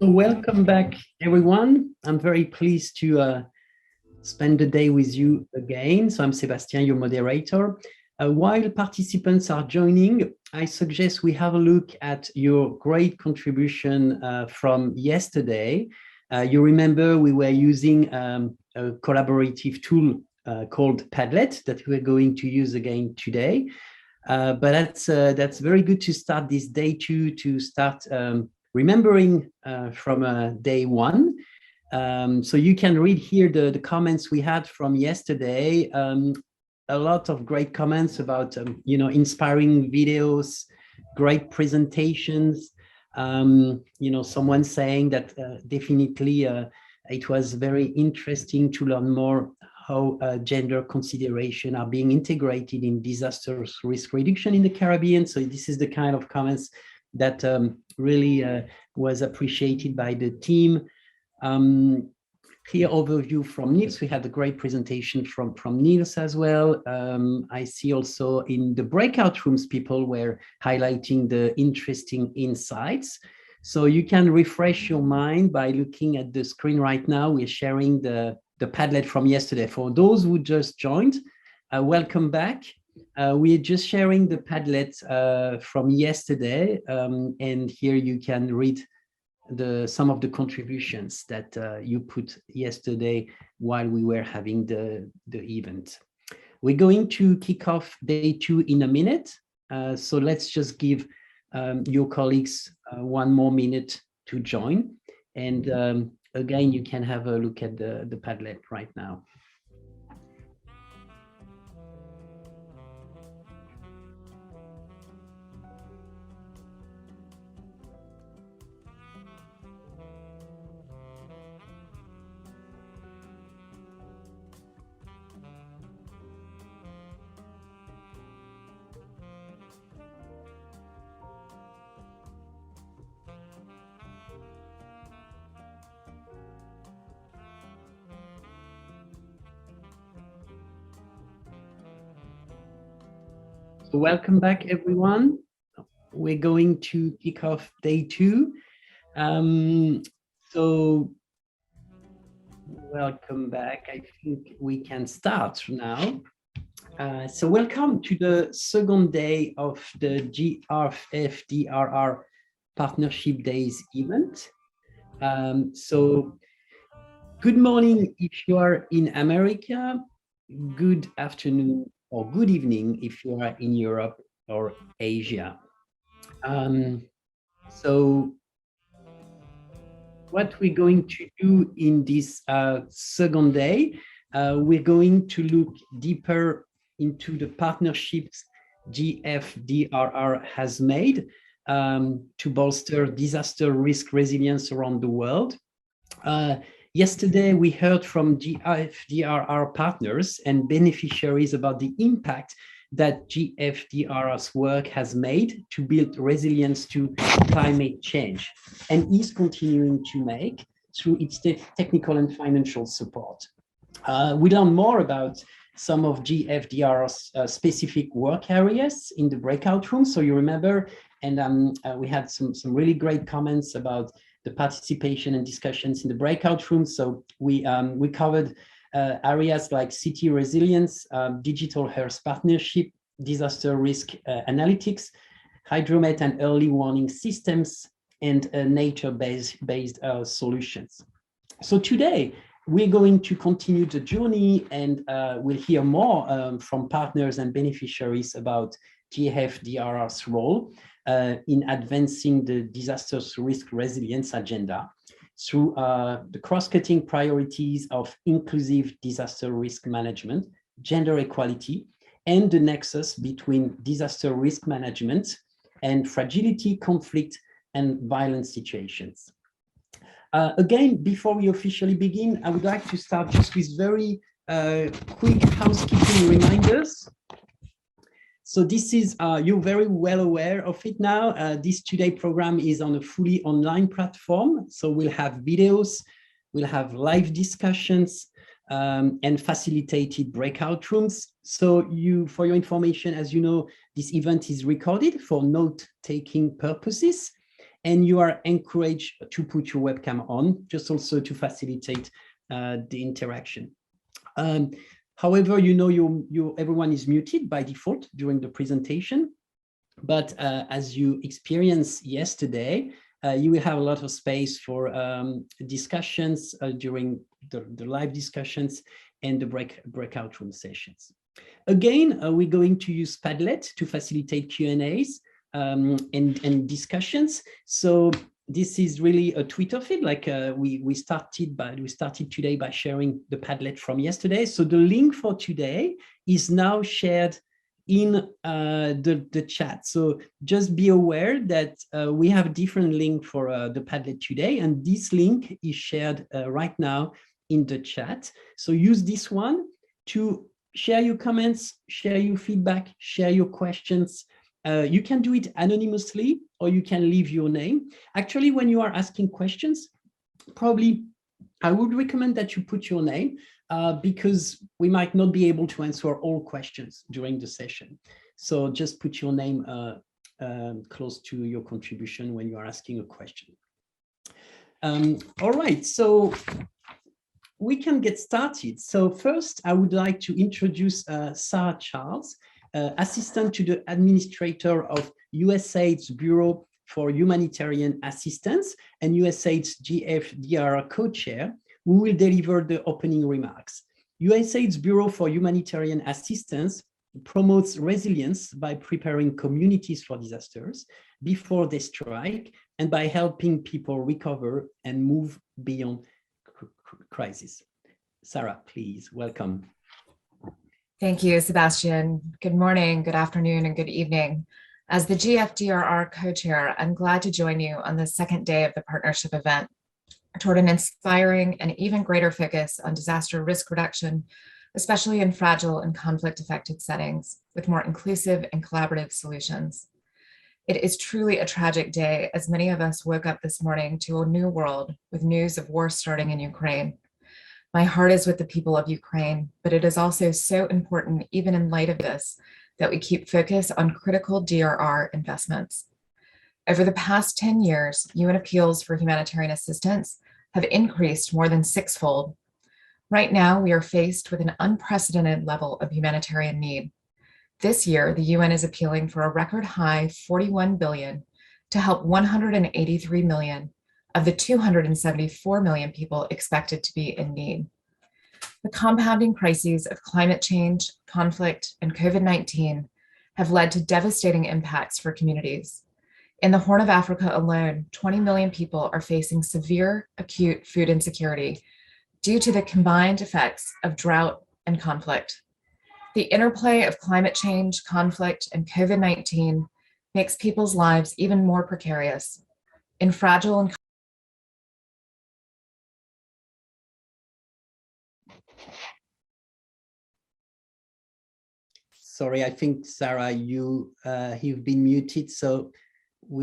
So welcome back, everyone. I'm very pleased to spend the day with you again. So I'm Sebastian, your moderator. While participants are joining, I suggest we have a look at your great contribution from yesterday. You remember we were using a collaborative tool called Padlet that we're going to use again today. But that's very good to start this day to start remembering from day one. So you can read here the comments we had from yesterday. A lot of great comments about inspiring videos, great presentations. Someone saying that definitely it was very interesting to learn more how gender consideration are being integrated in disaster risk reduction in the Caribbean. So this is the kind of comments that really was appreciated by the team. Clear overview from Niels. We had a great presentation from Niels as well. I see also in the breakout rooms, people were highlighting the interesting insights. So you can refresh your mind by looking at the screen right now. We're sharing the Padlet from yesterday. For those who just joined, welcome back. We're just sharing the Padlet from yesterday, and here you can read some of the contributions that you put yesterday while we were having the event. We're going to kick off day 2 in a minute, so let's just give your colleagues 1 more minute to join, and again you can have a look at the Padlet right now. So welcome back, everyone. We're going to kick off day 2. So welcome back. I think we can start now. So welcome to the second day of the GFDRR Partnership Days event. So good morning if you are in America, good afternoon or good evening if you are in Europe or Asia. So what we're going to do in this second day, we're going to look deeper into the partnerships GFDRR has made to bolster disaster risk resilience around the world. Yesterday, we heard from GFDRR partners and beneficiaries about the impact that GFDRR's work has made to build resilience to climate change and is continuing to make through its technical and financial support. We learn more about some of GFDRR's specific work areas in the breakout room. So you remember, and we had some really great comments about the participation and discussions in the breakout room. So we covered areas like city resilience, digital health partnership, disaster risk analytics, hydromet and early warning systems, and nature-based solutions. So today, we're going to continue the journey, and we'll hear more from partners and beneficiaries about GFDRR's role in advancing the disaster risk resilience agenda through the cross-cutting priorities of inclusive disaster risk management, gender equality, and the nexus between disaster risk management and fragility, conflict, and violence situations. Again, before we officially begin, I would like to start just with very quick housekeeping reminders. So this is, you're very well aware of it now. This today program is on a fully online platform. So we'll have videos, we'll have live discussions, and facilitated breakout rooms. So for your information, as you know, this event is recorded for note-taking purposes. and you are encouraged to put your webcam on, just also to facilitate the interaction. However, you know everyone is muted by default during the presentation, but as you experienced yesterday, you will have a lot of space for discussions during the live discussions and the breakout room sessions. Again, we're going to use Padlet to facilitate Q&As and discussions. So this is really a Twitter feed, like we started today by sharing the Padlet from yesterday. So the link for today is now shared in the chat. So just be aware that we have a different link for the Padlet today, and this link is shared right now in the chat. So use this one to share your comments, share your feedback, share your questions. You can do it anonymously, or you can leave your name. Actually, when you are asking questions, probably I would recommend that you put your name because we might not be able to answer all questions during the session. So just put your name close to your contribution when you are asking a question. All right, so we can get started. So first, I would like to introduce Sarah Charles, assistant to the administrator of USAID's Bureau for Humanitarian Assistance and USAID's GFDRR co-chair, who will deliver the opening remarks. USAID's Bureau for Humanitarian Assistance promotes resilience by preparing communities for disasters before they strike and by helping people recover and move beyond crisis. Sarah, please, welcome. Thank you, Sebastian. Good morning, good afternoon, and good evening. As the GFDRR co-chair, I'm glad to join you on the second day of the partnership event toward an inspiring and even greater focus on disaster risk reduction, especially in fragile and conflict-affected settings, with more inclusive and collaborative solutions. It is truly a tragic day as many of us woke up this morning to a new world with news of war starting in Ukraine. My heart is with the people of Ukraine, but it is also so important, even in light of this, that we keep focus on critical DRR investments. Over the past 10 years, UN appeals for humanitarian assistance have increased more than sixfold. Right now, we are faced with an unprecedented level of humanitarian need. This year, the UN is appealing for a record high 41 billion to help 183 million of the 274 million people expected to be in need. The compounding crises of climate change, conflict, and COVID-19 have led to devastating impacts for communities. In the Horn of Africa alone, 20 million people are facing severe acute food insecurity due to the combined effects of drought and conflict. The interplay of climate change, conflict, and COVID-19 makes people's lives even more precarious. In fragile and Sorry, I think, Sarah, you've been muted, so you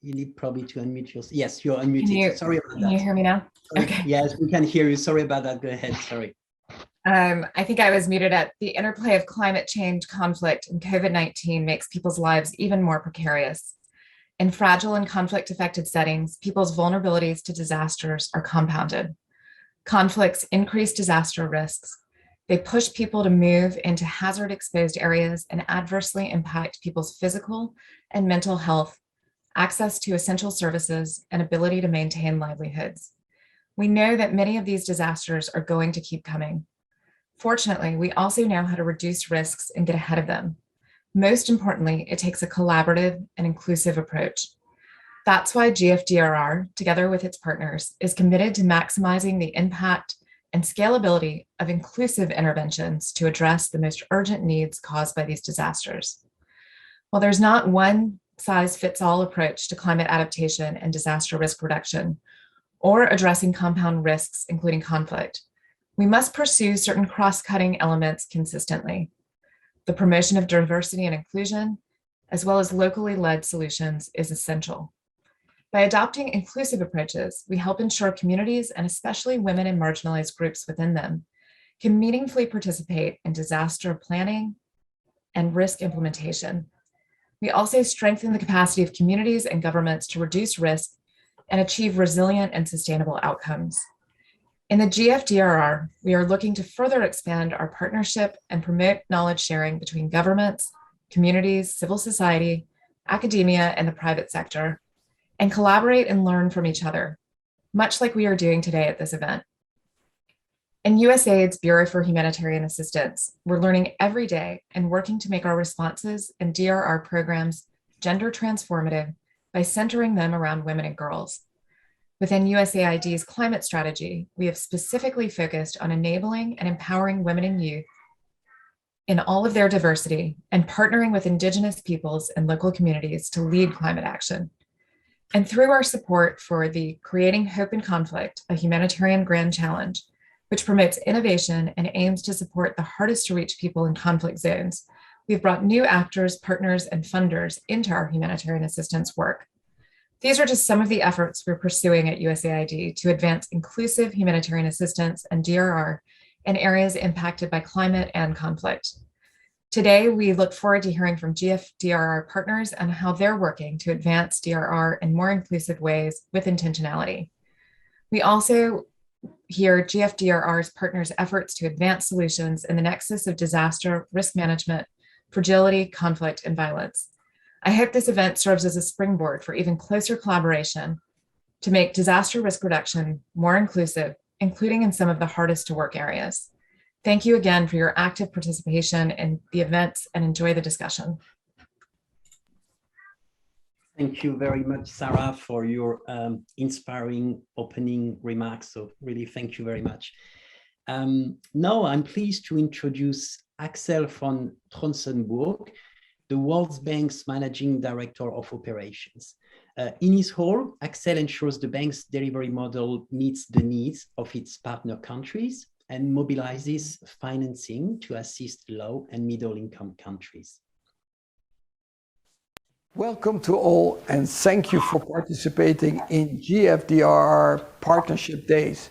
need probably to unmute yourself. Yes, you're unmuted. Sorry about that. Can you hear me now? Sorry. Okay. Yes, we can hear you. Sorry about that. Go ahead. Sorry. I think I was muted at the interplay of climate change, conflict, and COVID-19 makes people's lives even more precarious. In fragile and conflict-affected settings, people's vulnerabilities to disasters are compounded. Conflicts increase disaster risks. They push people to move into hazard-exposed areas and adversely impact people's physical and mental health, access to essential services, and ability to maintain livelihoods. We know that many of these disasters are going to keep coming. Fortunately, we also know how to reduce risks and get ahead of them. Most importantly, it takes a collaborative and inclusive approach. That's why GFDRR, together with its partners, is committed to maximizing the impact and scalability of inclusive interventions to address the most urgent needs caused by these disasters. While there's not one size-fits-all approach to climate adaptation and disaster risk reduction, or addressing compound risks, including conflict, we must pursue certain cross-cutting elements consistently. The promotion of diversity and inclusion, as well as locally led solutions, is essential. By adopting inclusive approaches, we help ensure communities, and especially women and marginalized groups within them, can meaningfully participate in disaster planning and risk implementation. We also strengthen the capacity of communities and governments to reduce risk and achieve resilient and sustainable outcomes. In the GFDRR, we are looking to further expand our partnership and promote knowledge sharing between governments, communities, civil society, academia, and the private sector, and collaborate and learn from each other, much like we are doing today at this event. In USAID's Bureau for Humanitarian Assistance, we're learning every day and working to make our responses and DRR programs gender transformative by centering them around women and girls. Within USAID's climate strategy, we have specifically focused on enabling and empowering women and youth in all of their diversity and partnering with Indigenous peoples and local communities to lead climate action. And through our support for the Creating Hope in Conflict, a humanitarian grand challenge, which promotes innovation and aims to support the hardest to reach people in conflict zones, we've brought new actors, partners, and funders into our humanitarian assistance work. These are just some of the efforts we're pursuing at USAID to advance inclusive humanitarian assistance and DRR in areas impacted by climate and conflict. Today, we look forward to hearing from GFDRR partners on how they're working to advance DRR in more inclusive ways with intentionality. We also hear GFDRR's partners' efforts to advance solutions in the nexus of disaster, risk management, fragility, conflict, and violence. I hope this event serves as a springboard for even closer collaboration to make disaster risk reduction more inclusive, including in some of the hardest to work areas. Thank you again for your active participation in the events and enjoy the discussion. Thank you very much, Sarah, for your inspiring opening remarks. So really, thank you very much. Now I'm pleased to introduce Axel von Tronsenburg, the World Bank's Managing Director of Operations. In his role, Axel ensures the bank's delivery model meets the needs of its partner countries and mobilizes financing to assist low and middle income countries. Welcome to all, and thank you for participating in GFDRR Partnership Days.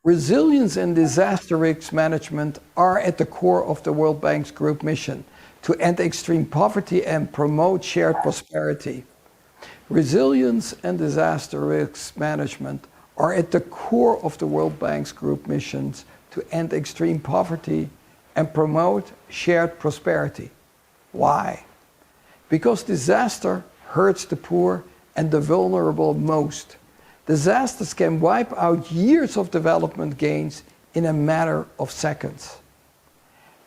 Resilience and disaster risk management are at the core of the World Bank's group mission to end extreme poverty and promote shared prosperity. Resilience and disaster risk management are at the core of the World Bank's group missions to end extreme poverty and promote shared prosperity. Why? Because disaster hurts the poor and the vulnerable most. Disasters can wipe out years of development gains in a matter of seconds.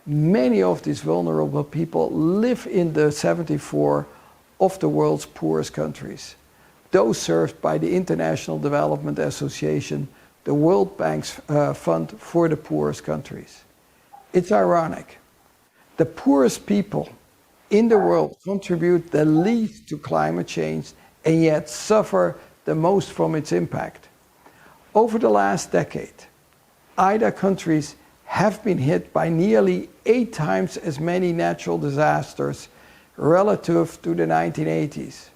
Many of these vulnerable people live in the 74 of the world's poorest countries, those served by the International Development Association, the World Bank's Fund for the Poorest Countries. It's ironic. The poorest people in the world contribute the least to climate change and yet suffer the most from its impact. Over the last decade, IDA countries have been hit by nearly 8 times as many natural disasters relative to the 1980s.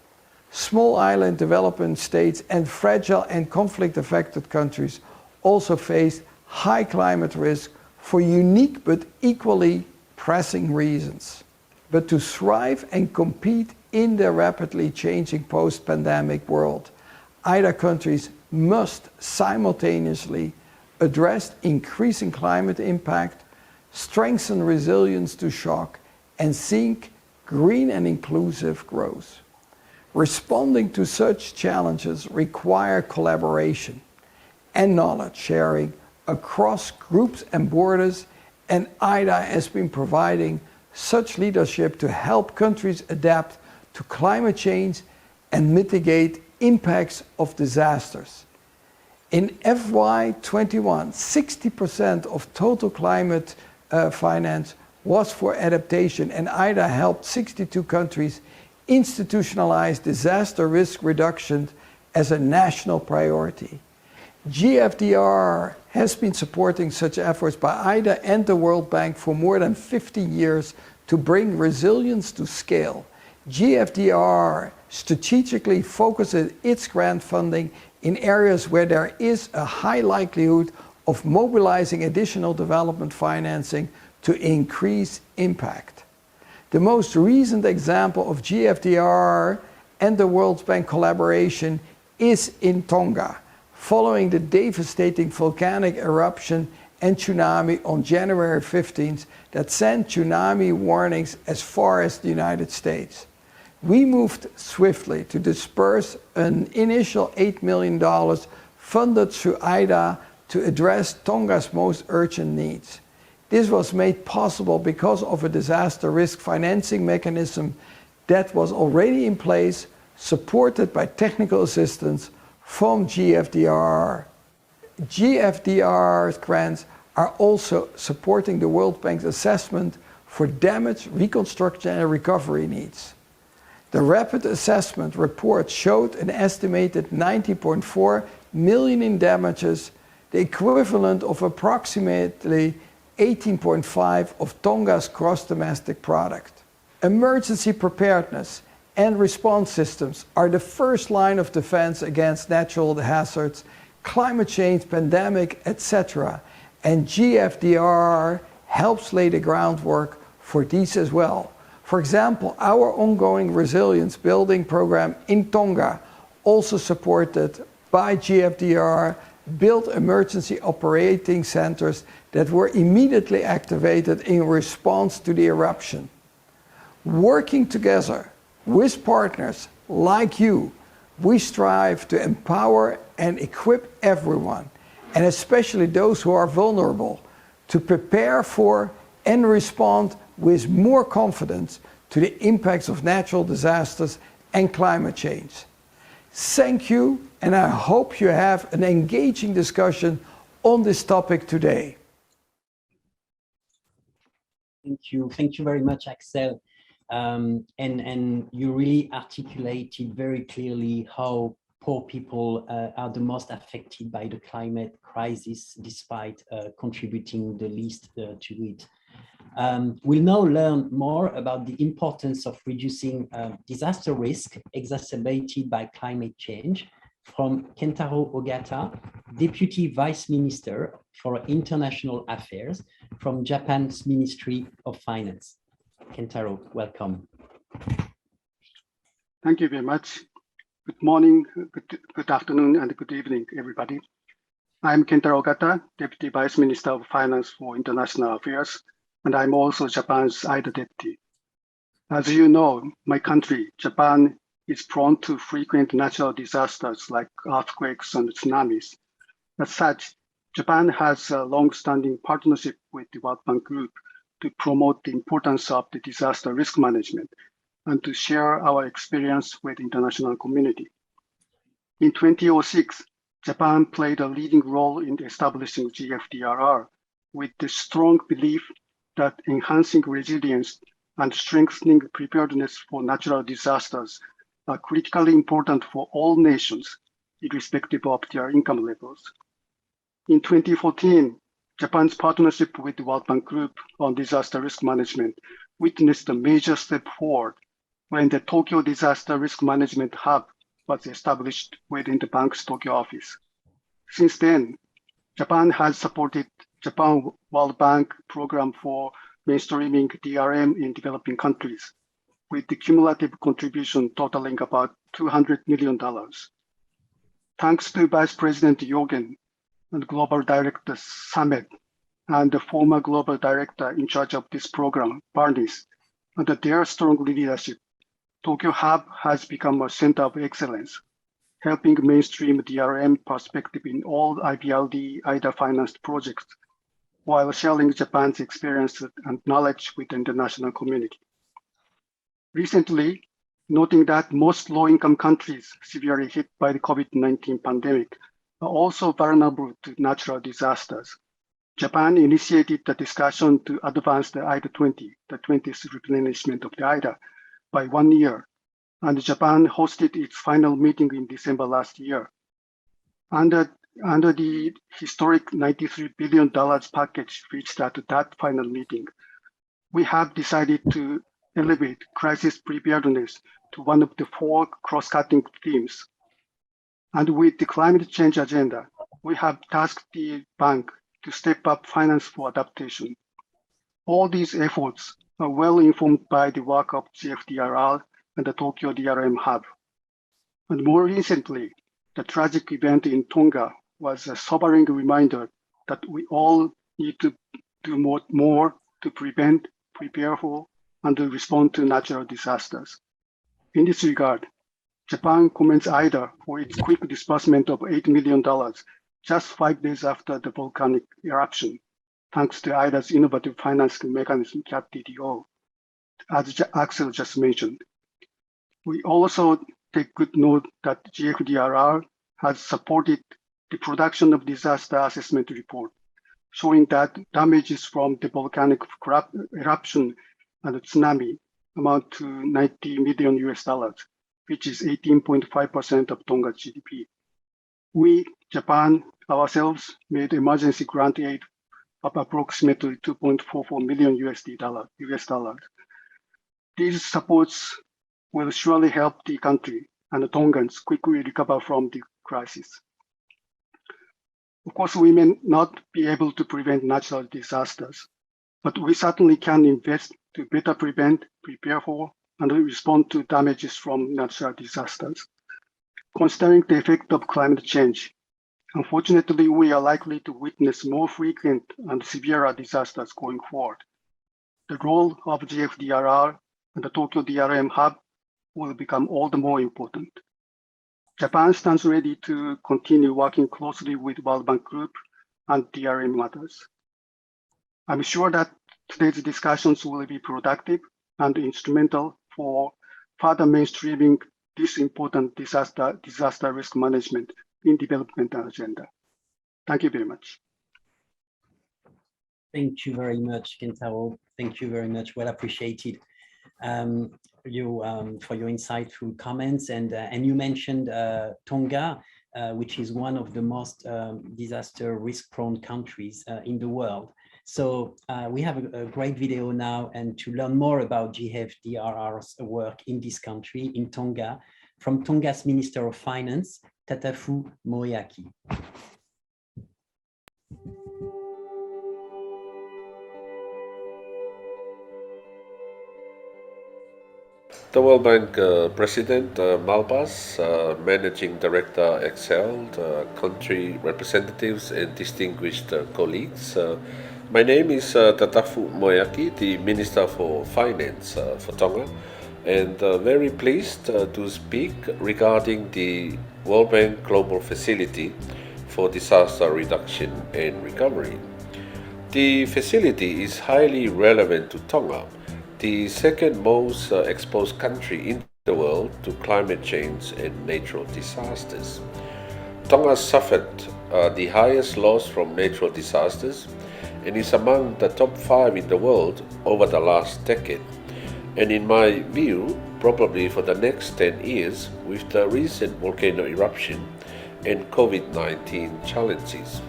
Small island development states and fragile and conflict-affected countries also face high climate risk for unique but equally pressing reasons. But to thrive and compete in the rapidly changing post-pandemic world, IDA countries must simultaneously address increasing climate impact, strengthen resilience to shock, and seek green and inclusive growth. Responding to such challenges require collaboration and knowledge sharing across groups and borders, and IDA has been providing such leadership to help countries adapt to climate change and mitigate impacts of disasters. In FY21, 60% of total climate finance was for adaptation, and IDA helped 62 countries institutionalize disaster risk reduction as a national priority. GFDRR has been supporting such efforts by IDA and the World Bank for more than 50 years to bring resilience to scale. GFDRR strategically focuses its grant funding in areas where there is a high likelihood of mobilizing additional development financing to increase impact. The most recent example of GFDRR and the World Bank collaboration is in Tonga, following the devastating volcanic eruption and tsunami on January 15th that sent tsunami warnings as far as the United States. We moved swiftly to disperse an initial $8 million funded through IDA to address Tonga's most urgent needs. This was made possible because of a disaster risk financing mechanism that was already in place, supported by technical assistance from GFDRR. GFDRR's grants are also supporting the World Bank's assessment for damage, reconstruction, and recovery needs. The rapid assessment report showed an estimated 90.4 million in damages, the equivalent of approximately 18.5 of Tonga's gross domestic product. Emergency preparedness and response systems are the first line of defense against natural hazards, climate change, pandemic, etc. And GFDRR helps lay the groundwork for these as well. For example, our ongoing resilience building program in Tonga, also supported by GFDRR, built emergency operating centers that were immediately activated in response to the eruption. Working together with partners like you, we strive to empower and equip everyone, and especially those who are vulnerable, to prepare for and respond with more confidence to the impacts of natural disasters and climate change. Thank you, and I hope you have an engaging discussion on this topic today. Thank you very much, Axel. And you really articulated very clearly how poor people are the most affected by the climate crisis, despite contributing the least to it. We'll now learn more about the importance of reducing disaster risk exacerbated by climate change from Kentaro Ogata, Deputy Vice Minister for International Affairs from Japan's Ministry of Finance. Kentaro, welcome. Thank you very much. Good morning, good afternoon, and good evening, everybody. I'm Kentaro Ogata, Deputy Vice Minister of Finance for International Affairs, and I'm also Japan's IDA Deputy. As you know, my country, Japan, is prone to frequent natural disasters like earthquakes and tsunamis. As such, Japan has a long-standing partnership with the World Bank Group to promote the importance of the disaster risk management and to share our experience with the international community. In 2006, Japan played a leading role in establishing GFDRR with the strong belief that enhancing resilience and strengthening preparedness for natural disasters are critically important for all nations, irrespective of their income levels. In 2014, Japan's partnership with the World Bank Group on disaster risk management witnessed a major step forward when the Tokyo Disaster Risk Management Hub was established within the bank's Tokyo office. Since then, Japan has supported Japan World Bank program for mainstreaming DRM in developing countries, with the cumulative contribution totaling about $200 million. Thanks to Vice President Yogen and Global Director Samet, and the former Global Director in charge of this program, Barnes, under their strong leadership, Tokyo Hub has become a center of excellence, helping mainstream DRM perspective in all IBRD IDA-financed projects, while sharing Japan's experience and knowledge with the international community. Recently, noting that most low-income countries severely hit by the COVID-19 pandemic are also vulnerable to natural disasters, Japan initiated the discussion to advance the IDA 20, the 20th replenishment of the IDA, by 1 year, and Japan hosted its final meeting in December last year. Under the historic $93 billion package reached at that final meeting, we have decided to elevate crisis preparedness to one of the 4 cross-cutting themes. And with the climate change agenda, we have tasked the bank to step up finance for adaptation. All these efforts are well informed by the work of GFDRR and the Tokyo DRM Hub. And more recently, the tragic event in Tonga was a sobering reminder that we all need to do more to prevent, prepare for, and to respond to natural disasters. In this regard, Japan commends IDA for its quick disbursement of $8 million just 5 days after the volcanic eruption, thanks to IDA's innovative financing mechanism, GFDDO, as Axel just mentioned. We also take good note that GFDRR has supported the production of disaster assessment report, showing that damages from the volcanic eruption and the tsunami amount to $90 million US, which is 18.5% of Tonga's GDP. We, Japan, ourselves made emergency grant aid of approximately 2.44 million US dollars. These supports will surely help the country and the Tongans quickly recover from the crisis. Of course, we may not be able to prevent natural disasters, but we certainly can invest to better prevent, prepare for, and respond to damages from natural disasters. Considering the effect of climate change, unfortunately, we are likely to witness more frequent and severe disasters going forward. The role of GFDRR and the Tokyo DRM Hub will become all the more important. Japan stands ready to continue working closely with World Bank Group and DRM matters. I'm sure that today's discussions will be productive and instrumental for further mainstreaming this important disaster risk management in development agenda. Thank you very much. Thank you very much, Kentaro. Thank you very much. Well appreciated. For your insightful comments, and you mentioned Tonga, which is one of the most disaster risk-prone countries in the world. So we have a great video now, and to learn more about GFDRR's work in this country, in Tonga, from Tonga's Minister of Finance, Tatafu Moeaki. The World Bank President Malpas, Managing Director Excel, country representatives and distinguished colleagues. My name is Tatafu Moeaki, the Minister for Finance for Tonga, and very pleased to speak regarding the World Bank Global Facility for Disaster Reduction and Recovery. The facility is highly relevant to Tonga, the second most exposed country in the world to climate change and natural disasters. Tonga suffered the highest loss from natural disasters and is among the top 5 in the world over the last decade. And in my view, probably for the next 10 years with the recent volcano eruption and COVID-19 challenges.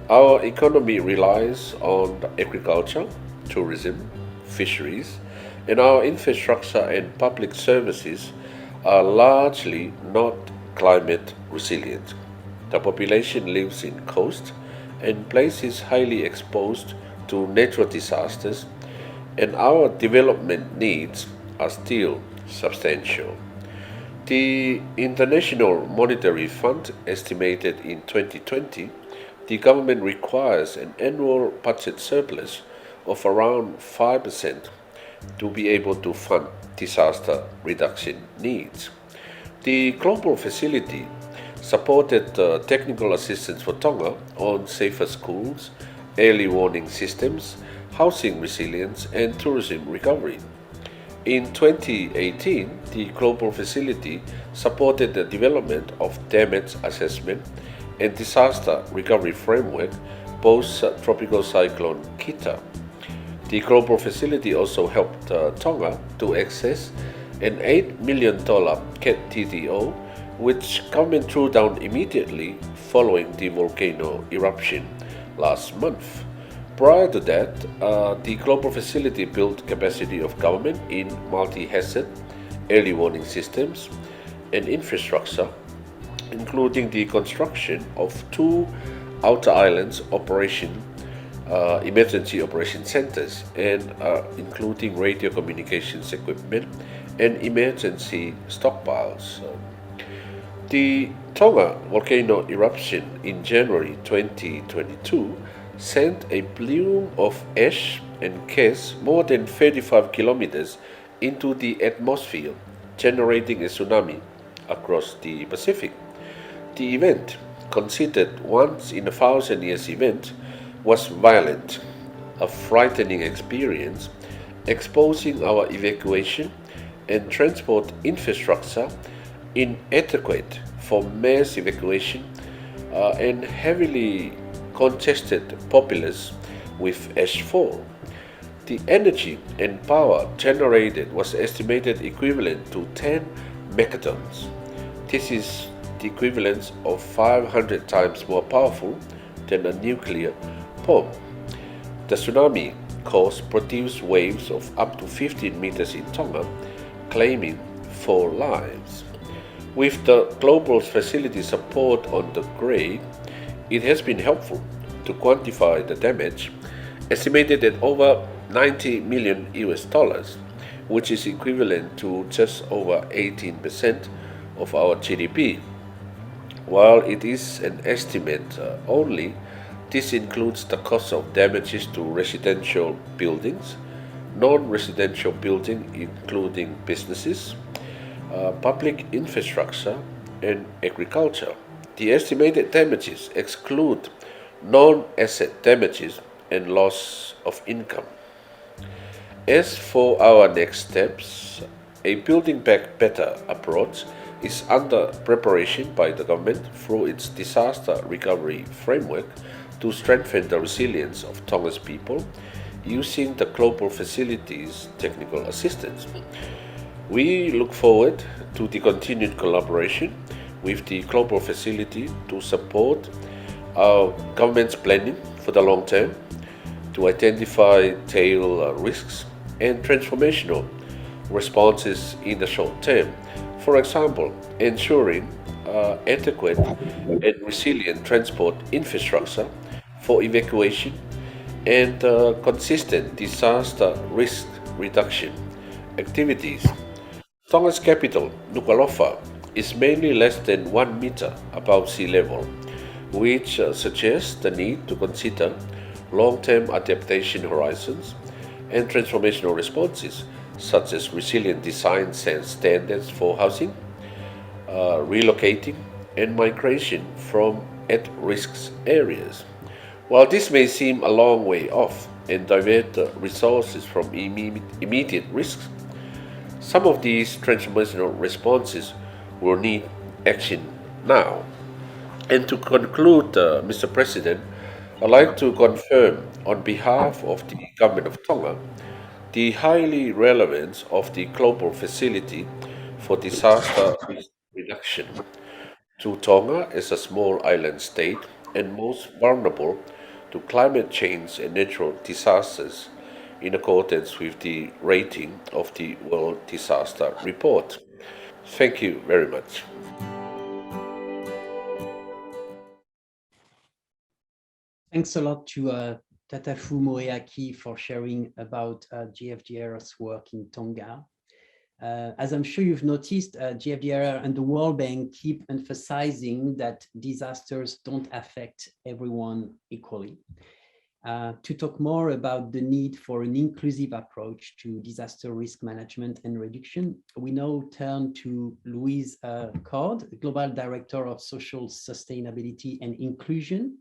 Our economy relies on agriculture, tourism, fisheries, and our infrastructure and public services are largely not climate resilient. The population lives in coast and places highly exposed to natural disasters, and our development needs are still substantial. The International Monetary Fund estimated in 2020 the government requires an annual budget surplus of around 5% to be able to fund disaster reduction needs. The global facility supported technical assistance for Tonga on safer schools, early warning systems, housing resilience, and tourism recovery. In 2018, the global facility supported the development of damage assessment and disaster recovery framework post-tropical cyclone Kita. The global facility also helped Tonga to access an $8 million TDO, which government drew down immediately following the volcano eruption last month. Prior to that, the global facility built capacity of government in multi-hazard early warning systems and infrastructure, including the construction of 2 outer islands operation emergency operation centers, and including radio communications equipment and emergency stockpiles. The Tonga volcano eruption in January 2022 sent a plume of ash and gas more than 35 kilometers into the atmosphere, generating a tsunami across the Pacific. The event, considered once in a thousand years event, was violent, a frightening experience, exposing our evacuation and transport infrastructure inadequate for mass evacuation and heavily congested populace with ashfall. The energy and power generated was estimated equivalent to 10 megatons. This is the equivalent of 500 times more powerful than a nuclear bomb. The tsunami caused produced waves of up to 15 meters in Tonga, claiming 4 lives. With the global facility support on the grid, it has been helpful to quantify the damage, estimated at over 90 million US dollars, which is equivalent to just over 18% of our GDP. While it is an estimate only, this includes the cost of damages to residential buildings, non-residential buildings including businesses, public infrastructure, and agriculture. The estimated damages exclude non-asset damages and loss of income. As for our next steps, a Building Back Better approach is under preparation by the government through its disaster recovery framework to strengthen the resilience of Tonga's people using the global facilities technical assistance. We look forward to the continued collaboration with the global facility to support our government's planning for the long term, to identify tail risks and transformational responses in the short term. For example, ensuring adequate and resilient transport infrastructure for evacuation and consistent disaster risk reduction activities. Tonga's capital, Nuku'alofa, is mainly less than 1 meter above sea level, which suggests the need to consider long-term adaptation horizons and transformational responses, such as resilient design standards for housing, relocating, and migration from at-risk areas. While this may seem a long way off and divert resources from immediate risks, some of these transformational responses will need action now. And to conclude, Mr. President, I'd like to confirm on behalf of the Government of Tonga the highly relevance of the global facility for disaster risk reduction to Tonga as a small island state and most vulnerable to climate change and natural disasters in accordance with the rating of the World Disaster Report. Thank you very much. Thanks a lot to Tatafu Moeaki for sharing about GFDRR's work in Tonga. As I'm sure you've noticed, GFDRR and the World Bank keep emphasizing that disasters don't affect everyone equally. To talk more about the need for an inclusive approach to disaster risk management and reduction, we now turn to Louise Cord, Global Director of Social Sustainability and Inclusion.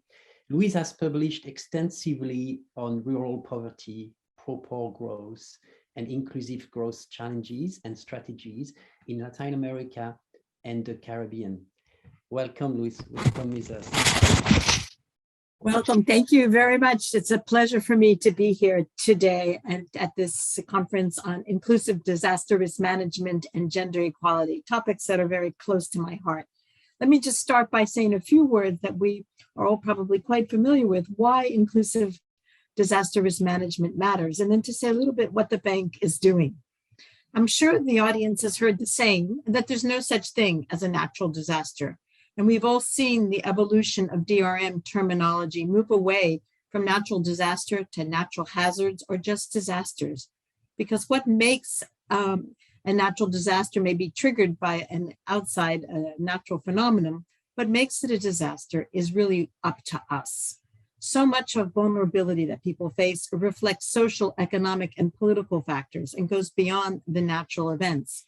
Louise has published extensively on rural poverty, poor growth, and inclusive growth challenges and strategies in Latin America and the Caribbean. Welcome, Louise. Welcome with us. Welcome. Thank you very much. It's a pleasure for me to be here today and at this conference on inclusive disaster risk management and gender equality, topics that are very close to my heart. Let me just start by saying a few words that we are all probably quite familiar with, why inclusive disaster risk management matters, and then to say a little bit what the bank is doing. I'm sure the audience has heard the saying that there's no such thing as a natural disaster. And we've all seen the evolution of DRM terminology move away from natural disaster to natural hazards or just disasters. Because what makes a natural disaster may be triggered by an outside natural phenomenon, what makes it a disaster is really up to us. So much of vulnerability that people face reflects social, economic, and political factors and goes beyond the natural events.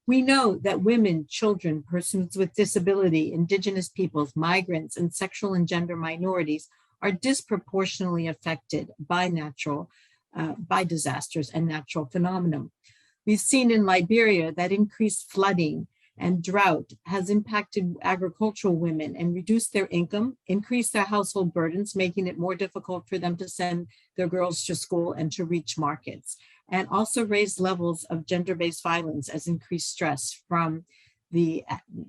We know that women, children, persons with disability, indigenous peoples, migrants, and sexual and gender minorities are disproportionately affected by disasters and natural phenomena. We've seen in Liberia that increased flooding and drought has impacted agricultural women and reduced their income, increased their household burdens, making it more difficult for them to send their girls to school and to reach markets, and also raised levels of gender-based violence as increased stress from the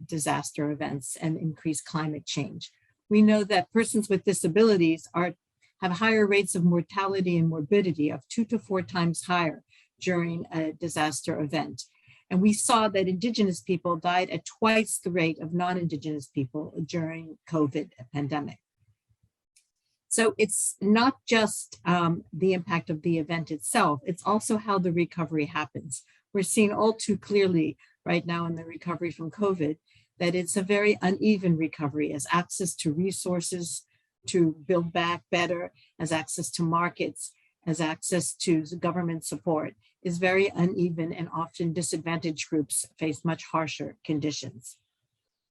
disaster events and increased climate change. We know that persons with disabilities have higher rates of mortality and morbidity of 2 to 4 times higher during a disaster event. And we saw that Indigenous people died at twice the rate of non-Indigenous people during COVID pandemic. So it's not just the impact of the event itself, it's also how the recovery happens. We're seeing all too clearly right now in the recovery from COVID that it's a very uneven recovery as access to resources to build back better, as access to markets, as access to government support is very uneven, and often disadvantaged groups face much harsher conditions.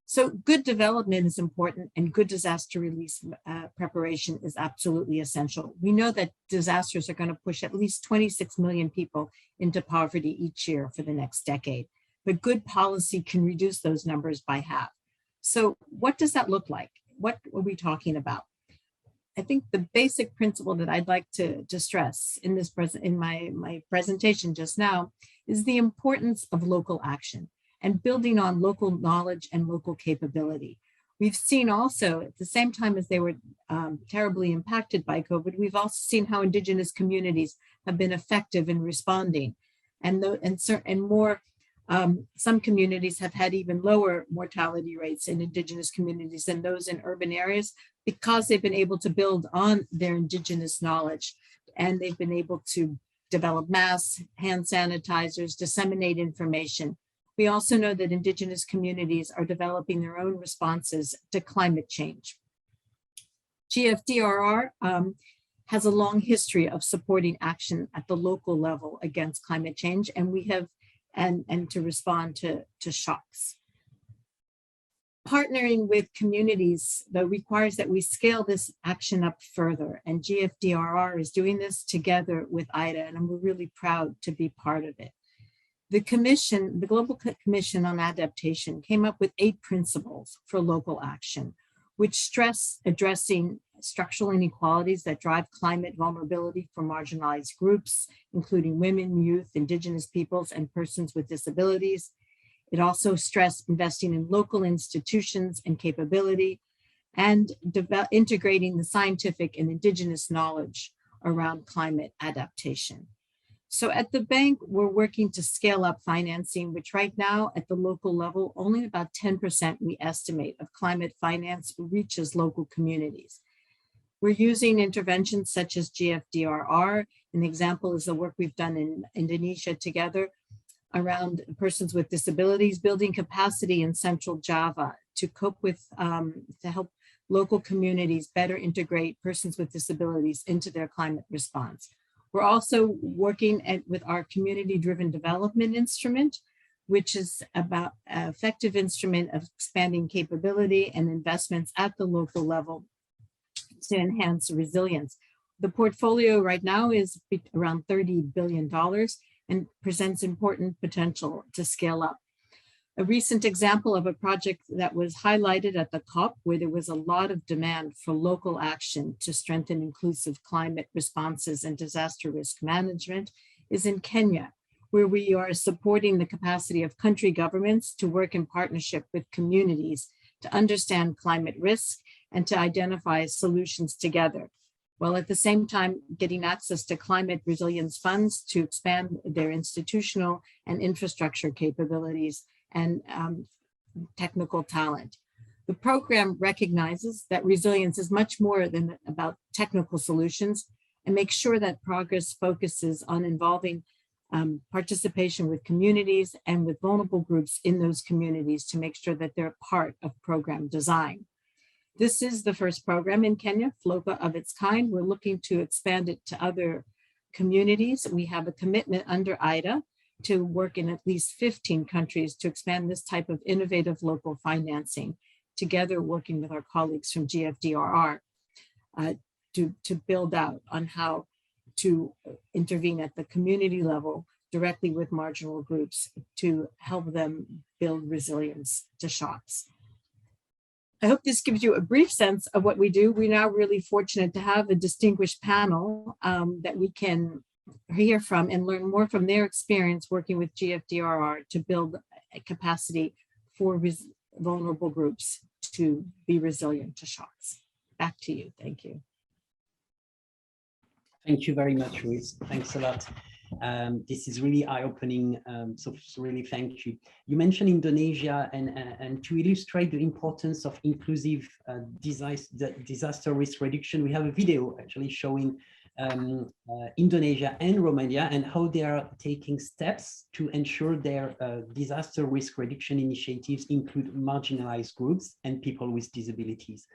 So good development is important, and good disaster release preparation is absolutely essential. We know that disasters are going to push at least 26 million people into poverty each year for the next decade, but good policy can reduce those numbers by half. So what does that look like? What are we talking about? I think the basic principle that I'd like to stress in my presentation just now is the importance of local action and building on local knowledge and local capability. We've seen also, at the same time as they were terribly impacted by COVID, we've also seen how Indigenous communities have been effective in responding, some communities have had even lower mortality rates in Indigenous communities than those in urban areas because they've been able to build on their Indigenous knowledge, and they've been able to develop masks, hand sanitizers, disseminate information. We also know that Indigenous communities are developing their own responses to climate change. GFDRR has a long history of supporting action at the local level against climate change, and we have and to respond to shocks. Partnering with communities, though, requires that we scale this action up further, and GFDRR is doing this together with IDA, and we're really proud to be part of it. The Commission, the Global Commission on Adaptation, came up with 8 principles for local action, which stress addressing structural inequalities that drive climate vulnerability for marginalized groups, including women, youth, Indigenous peoples, and persons with disabilities. It also stressed investing in local institutions and capability, and integrating the scientific and Indigenous knowledge around climate adaptation. So at the bank, we're working to scale up financing, which right now at the local level, only about 10% we estimate of climate finance reaches local communities. We're using interventions such as GFDRR. An example is the work we've done in Indonesia together around persons with disabilities, building capacity in Central Java to cope with, to help local communities better integrate persons with disabilities into their climate response. We're also working with our community-driven development instrument, which is about an effective instrument of expanding capability and investments at the local level to enhance resilience. The portfolio right now is around $30 billion and presents important potential to scale up. A recent example of a project that was highlighted at the COP, where there was a lot of demand for local action to strengthen inclusive climate responses and disaster risk management, is in Kenya, where we are supporting the capacity of country governments to work in partnership with communities to understand climate risk and to identify solutions together, while at the same time getting access to climate resilience funds to expand their institutional and infrastructure capabilities and technical talent. The program recognizes that resilience is much more than about technical solutions and makes sure that progress focuses on involving participation with communities and with vulnerable groups in those communities to make sure that they're part of program design. This is the first program in Kenya, FLOPA, of its kind. We're looking to expand it to other communities. We have a commitment under IDA to work in at least 15 countries to expand this type of innovative local financing, together working with our colleagues from GFDRR to build out on how to intervene at the community level directly with marginal groups to help them build resilience to shocks. I hope this gives you a brief sense of what we do. We're now really fortunate to have a distinguished panel that we can hear from and learn more from their experience working with GFDRR to build a capacity for vulnerable groups to be resilient to shocks. Back to you. Thank you. Thank you very much, Ruiz. Thanks a lot. This is really eye-opening, so really thank you. You mentioned Indonesia, and to illustrate the importance of inclusive disaster risk reduction, we have a video actually showing Indonesia and Romania and how they are taking steps to ensure their disaster risk reduction initiatives include marginalized groups and people with disabilities.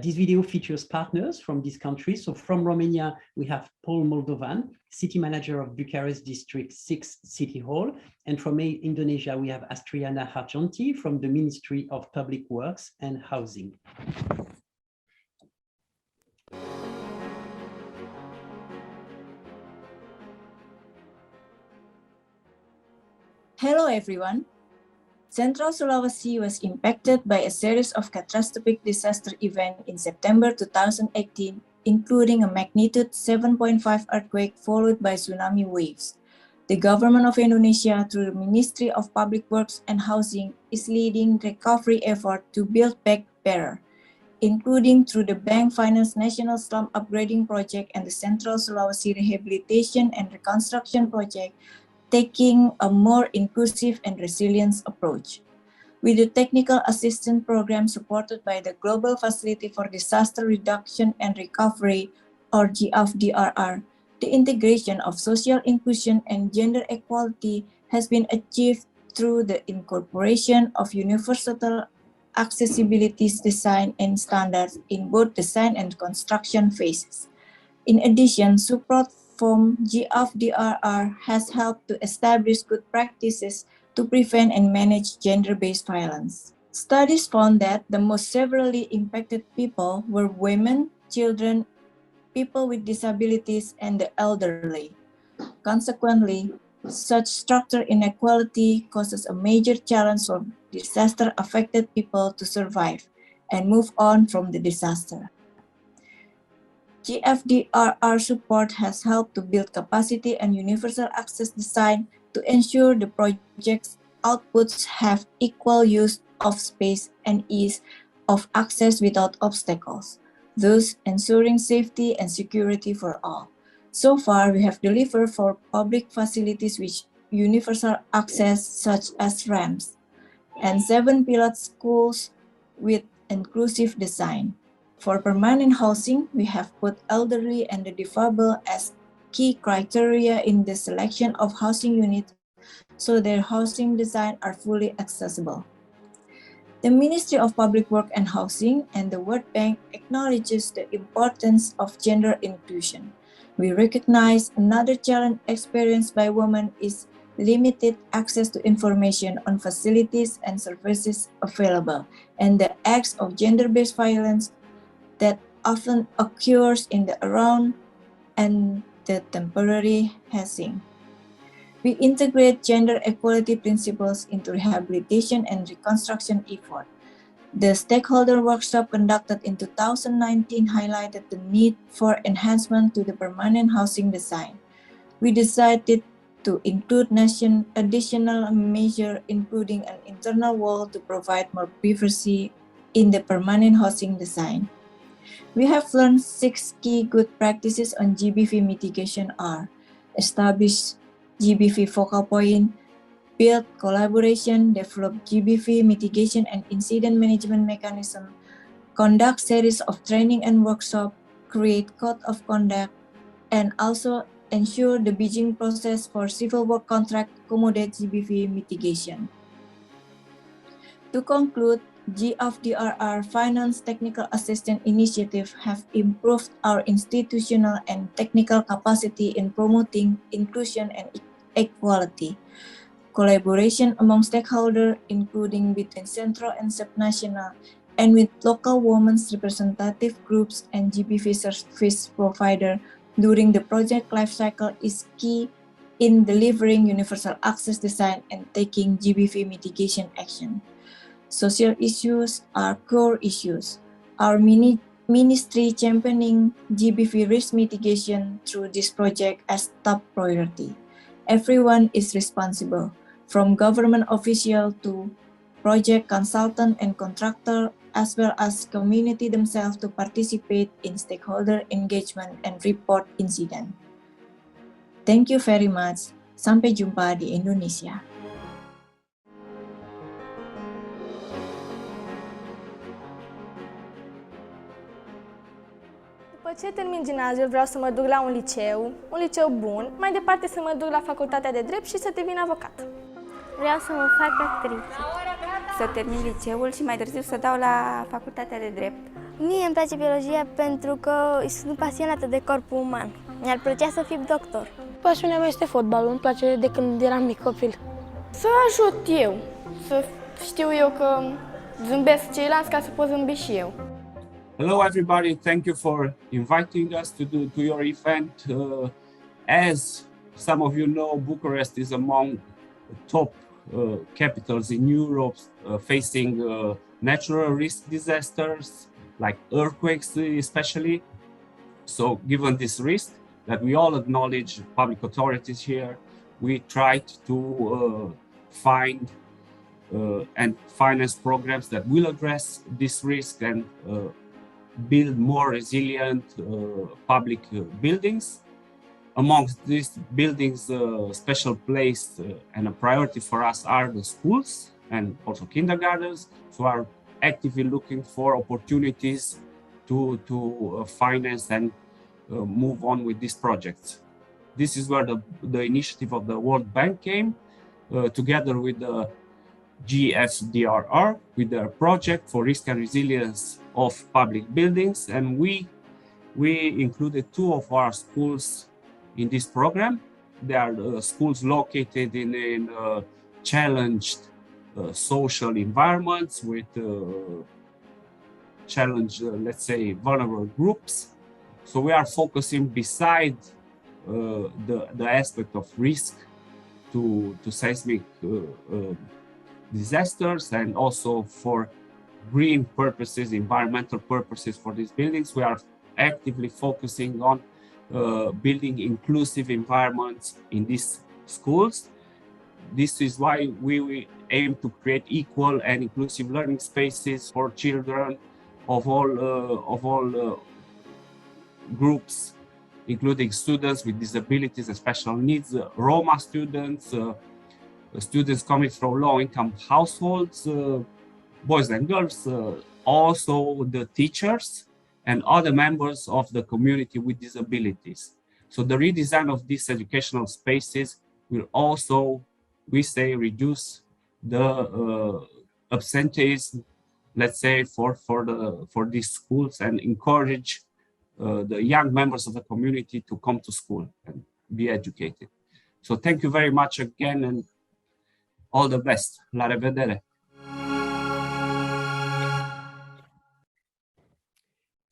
This video features partners from these countries. So from Romania, we have Paul Moldovan, City Manager of Bucharest District 6 City Hall. And from Indonesia, we have Astriana Harjanti from the Ministry of Public Works and Housing. Hello everyone. Central Sulawesi was impacted by a series of catastrophic disaster events in September 2018, including a magnitude 7.5 earthquake followed by tsunami waves. The government of Indonesia, through the Ministry of Public Works and Housing, is leading recovery effort to build back better, including through the Bank Finance National Slum Upgrading Project and the Central Sulawesi Rehabilitation and Reconstruction Project, taking a more inclusive and resilient approach. With the Technical Assistance Program supported by the Global Facility for Disaster Reduction and Recovery, or GFDRR, the integration of social inclusion and gender equality has been achieved through the incorporation of universal accessibility design and standards in both design and construction phases. In addition, support from GFDRR has helped to establish good practices to prevent and manage gender-based violence. Studies found that the most severely impacted people were women, children, people with disabilities, and the elderly. Consequently, such structural inequality causes a major challenge for disaster-affected people to survive and move on from the disaster. GFDRR support has helped to build capacity and universal access design to ensure the project's outputs have equal use of space and ease of access without obstacles, thus ensuring safety and security for all. So far, we have delivered for public facilities with universal access such as ramps, and 7 pilot schools with inclusive design. For permanent housing, we have put elderly and the disabled as key criteria in the selection of housing units so their housing design are fully accessible. The Ministry of Public Works and Housing and the World Bank acknowledges the importance of gender inclusion. We recognize another challenge experienced by women is limited access to information on facilities and services available, and the acts of gender-based violence that often occurs in the around and the temporary housing. We integrate gender equality principles into rehabilitation and reconstruction effort. The stakeholder workshop conducted in 2019 highlighted the need for enhancement to the permanent housing design. We decided to include additional measures, including an internal wall to provide more privacy in the permanent housing design. We have learned 6 key good practices on GBV mitigation are: establish GBV focal point, build collaboration, develop GBV mitigation and incident management mechanism, conduct series of training and workshop, create code of conduct, and also ensure the bidding process for civil work contract accommodate GBV mitigation. To conclude, GFDRR Finance Technical Assistance Initiative have improved our institutional and technical capacity in promoting inclusion and equality. Collaboration among stakeholders, including between central and subnational, and with local women's representative groups and GBV service provider during the project lifecycle is key in delivering universal access design and taking GBV mitigation action. Social issues are core issues. Our ministry championing GBV risk mitigation through this project as top priority. Everyone is responsible, from government official to project consultant and contractor, as well as community themselves to participate in stakeholder engagement and report incident. Thank you very much. Sampai jumpa di Indonesia. După ce termin gimnaziul, vreau să mă duc la un liceu bun, mai departe să mă duc la facultatea de drept și să devin avocat. Vreau să mă fac actriță. Să termin liceul și mai târziu să dau la facultatea de drept. Mie îmi place biologia pentru că sunt pasionată de corpul uman. Mi-ar plăcea să fiu doctor. Pasiunea mea este fotbalul, îmi place de când eram mic copil. Să ajut eu, să știu eu că zâmbesc ceilalți ca să pot zâmbi și eu. Hello everybody, thank you for inviting us to your event. As some of you know, Bucharest is among the top capitals in Europe facing natural risk disasters like earthquakes especially. So given this risk that we all acknowledge, public authorities here, we tried to find and finance programs that will address this risk and build more resilient public buildings. Amongst these buildings, special place and a priority for us are the schools and also kindergartens, who are actively looking for opportunities to finance and move on with these projects. This is where the initiative of the World Bank came, together with the GFDRR, with their project for risk and resilience of public buildings, and we included 2 of our schools in this program. They are schools located in challenged social environments with challenged, let's say, vulnerable groups. So we are focusing beside the aspect of risk to seismic disasters and also for green purposes, environmental purposes for these buildings. We are actively focusing on building inclusive environments in these schools. This is why we aim to create equal and inclusive learning spaces for children of all groups, including students with disabilities and special needs, Roma students, students coming from low-income households, boys and girls, also the teachers and other members of the community with disabilities. So the redesign of these educational spaces will also, we say, reduce the absenteeism, let's say, for these schools and encourage the young members of the community to come to school and be educated. So thank you very much again and all the best. La revedere.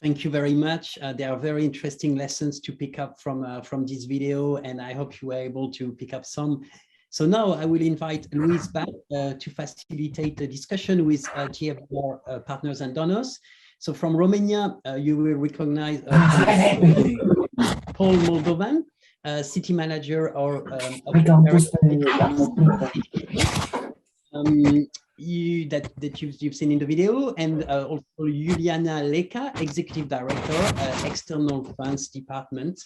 Thank you very much. There are very interesting lessons to pick up from this video, and I hope you were able to pick up some. So now I will invite Luis back to facilitate the discussion with GFDRR partners and donors. So from Romania, you will recognize Paul Moldovan, city manager or you've seen in the video, and also Juliana Leka, Executive Director, External Funds Department,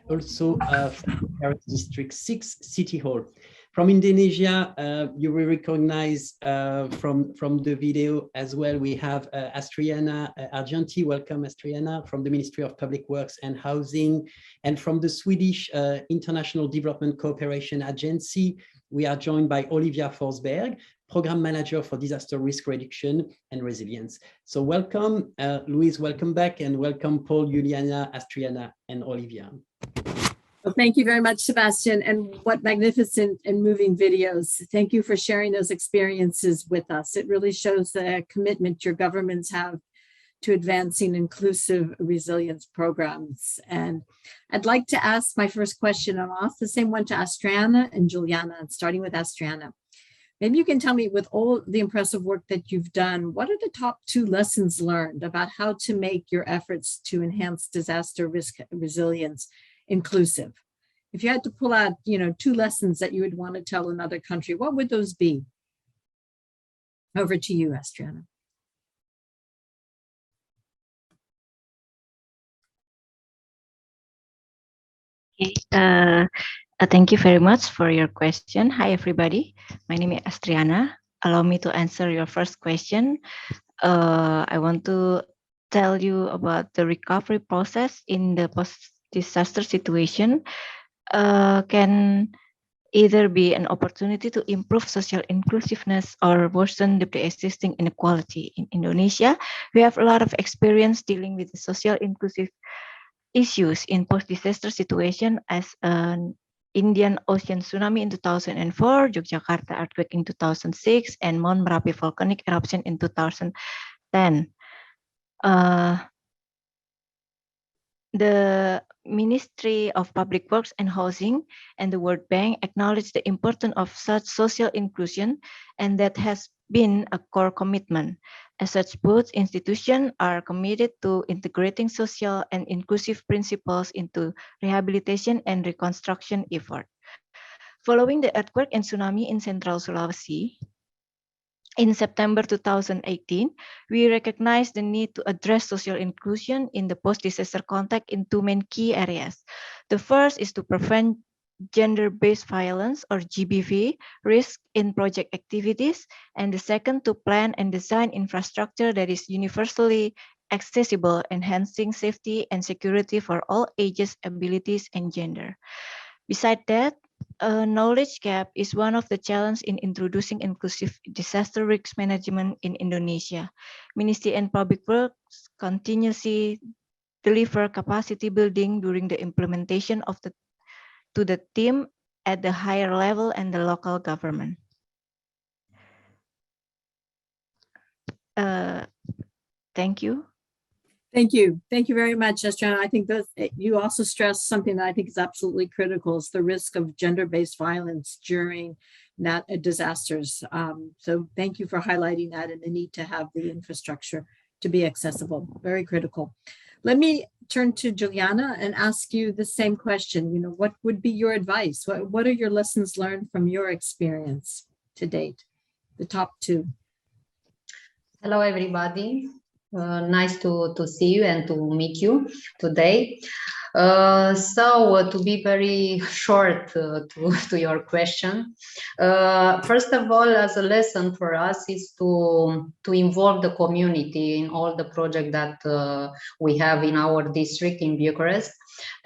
also from Paris District 6 City Hall. From Indonesia, you will recognize from the video as well, we have Astriana Argenti. Welcome, Astriana, from the Ministry of Public Works and Housing. And from the Swedish International Development Cooperation Agency, we are joined by Olivia Forsberg, Program Manager for Disaster Risk Reduction and Resilience. So welcome, Louise, welcome back, and welcome Paul, Juliana, Astriana, and Olivia. Well, thank you very much, Sebastian, and what magnificent and moving videos. Thank you for sharing those experiences with us. It really shows the commitment your governments have to advancing inclusive resilience programs. And I'd like to ask my first question, and I'll ask the same one to Astriana and Juliana, starting with Astriana. Maybe you can tell me, with all the impressive work that you've done, what are the top 2 lessons learned about how to make your efforts to enhance disaster risk resilience inclusive? If you had to pull out, 2 lessons that you would want to tell another country, what would those be? Over to you, Astriana. Okay, thank you very much for your question. Hi, everybody. My name is Astriana. Allow me to answer your first question. I want to tell you about the recovery process in the post-disaster situation. Can either be an opportunity to improve social inclusiveness or worsen the pre-existing inequality. In Indonesia, we have a lot of experience dealing with the social inclusive issues in post-disaster situation, as an Indian Ocean tsunami in 2004, Yogyakarta earthquake in 2006, and Mount Merapi volcanic eruption in 2010. The Ministry of Public Works and Housing and the World Bank acknowledge the importance of such social inclusion, and that has been a core commitment. As such, both institutions are committed to integrating social and inclusive principles into rehabilitation and reconstruction effort. Following the earthquake and tsunami in Central Sulawesi, in September 2018, we recognized the need to address social inclusion in the post-disaster context in 2 main key areas. The first is to prevent gender-based violence, or GBV, risk in project activities, and the second to plan and design infrastructure that is universally accessible, enhancing safety and security for all ages, abilities, and gender. Besides that, a knowledge gap is one of the challenges in introducing inclusive disaster risk management in Indonesia. Ministry and Public Works continuously deliver capacity building during the implementation of the team at the higher level and the local government. Thank you. Thank you. Thank you very much, Astriana. I think that you also stressed something that I think is absolutely critical, is the risk of gender-based violence during disasters. So thank you for highlighting that and the need to have the infrastructure to be accessible. Very critical. Let me turn to Juliana and ask you the same question. What would be your advice? What are your lessons learned from your experience to date? The top 2. Hello, everybody. Nice to see you and to meet you today. To be very short to your question, first of all, as a lesson for us is to involve the community in all the projects that we have in our district in Bucharest,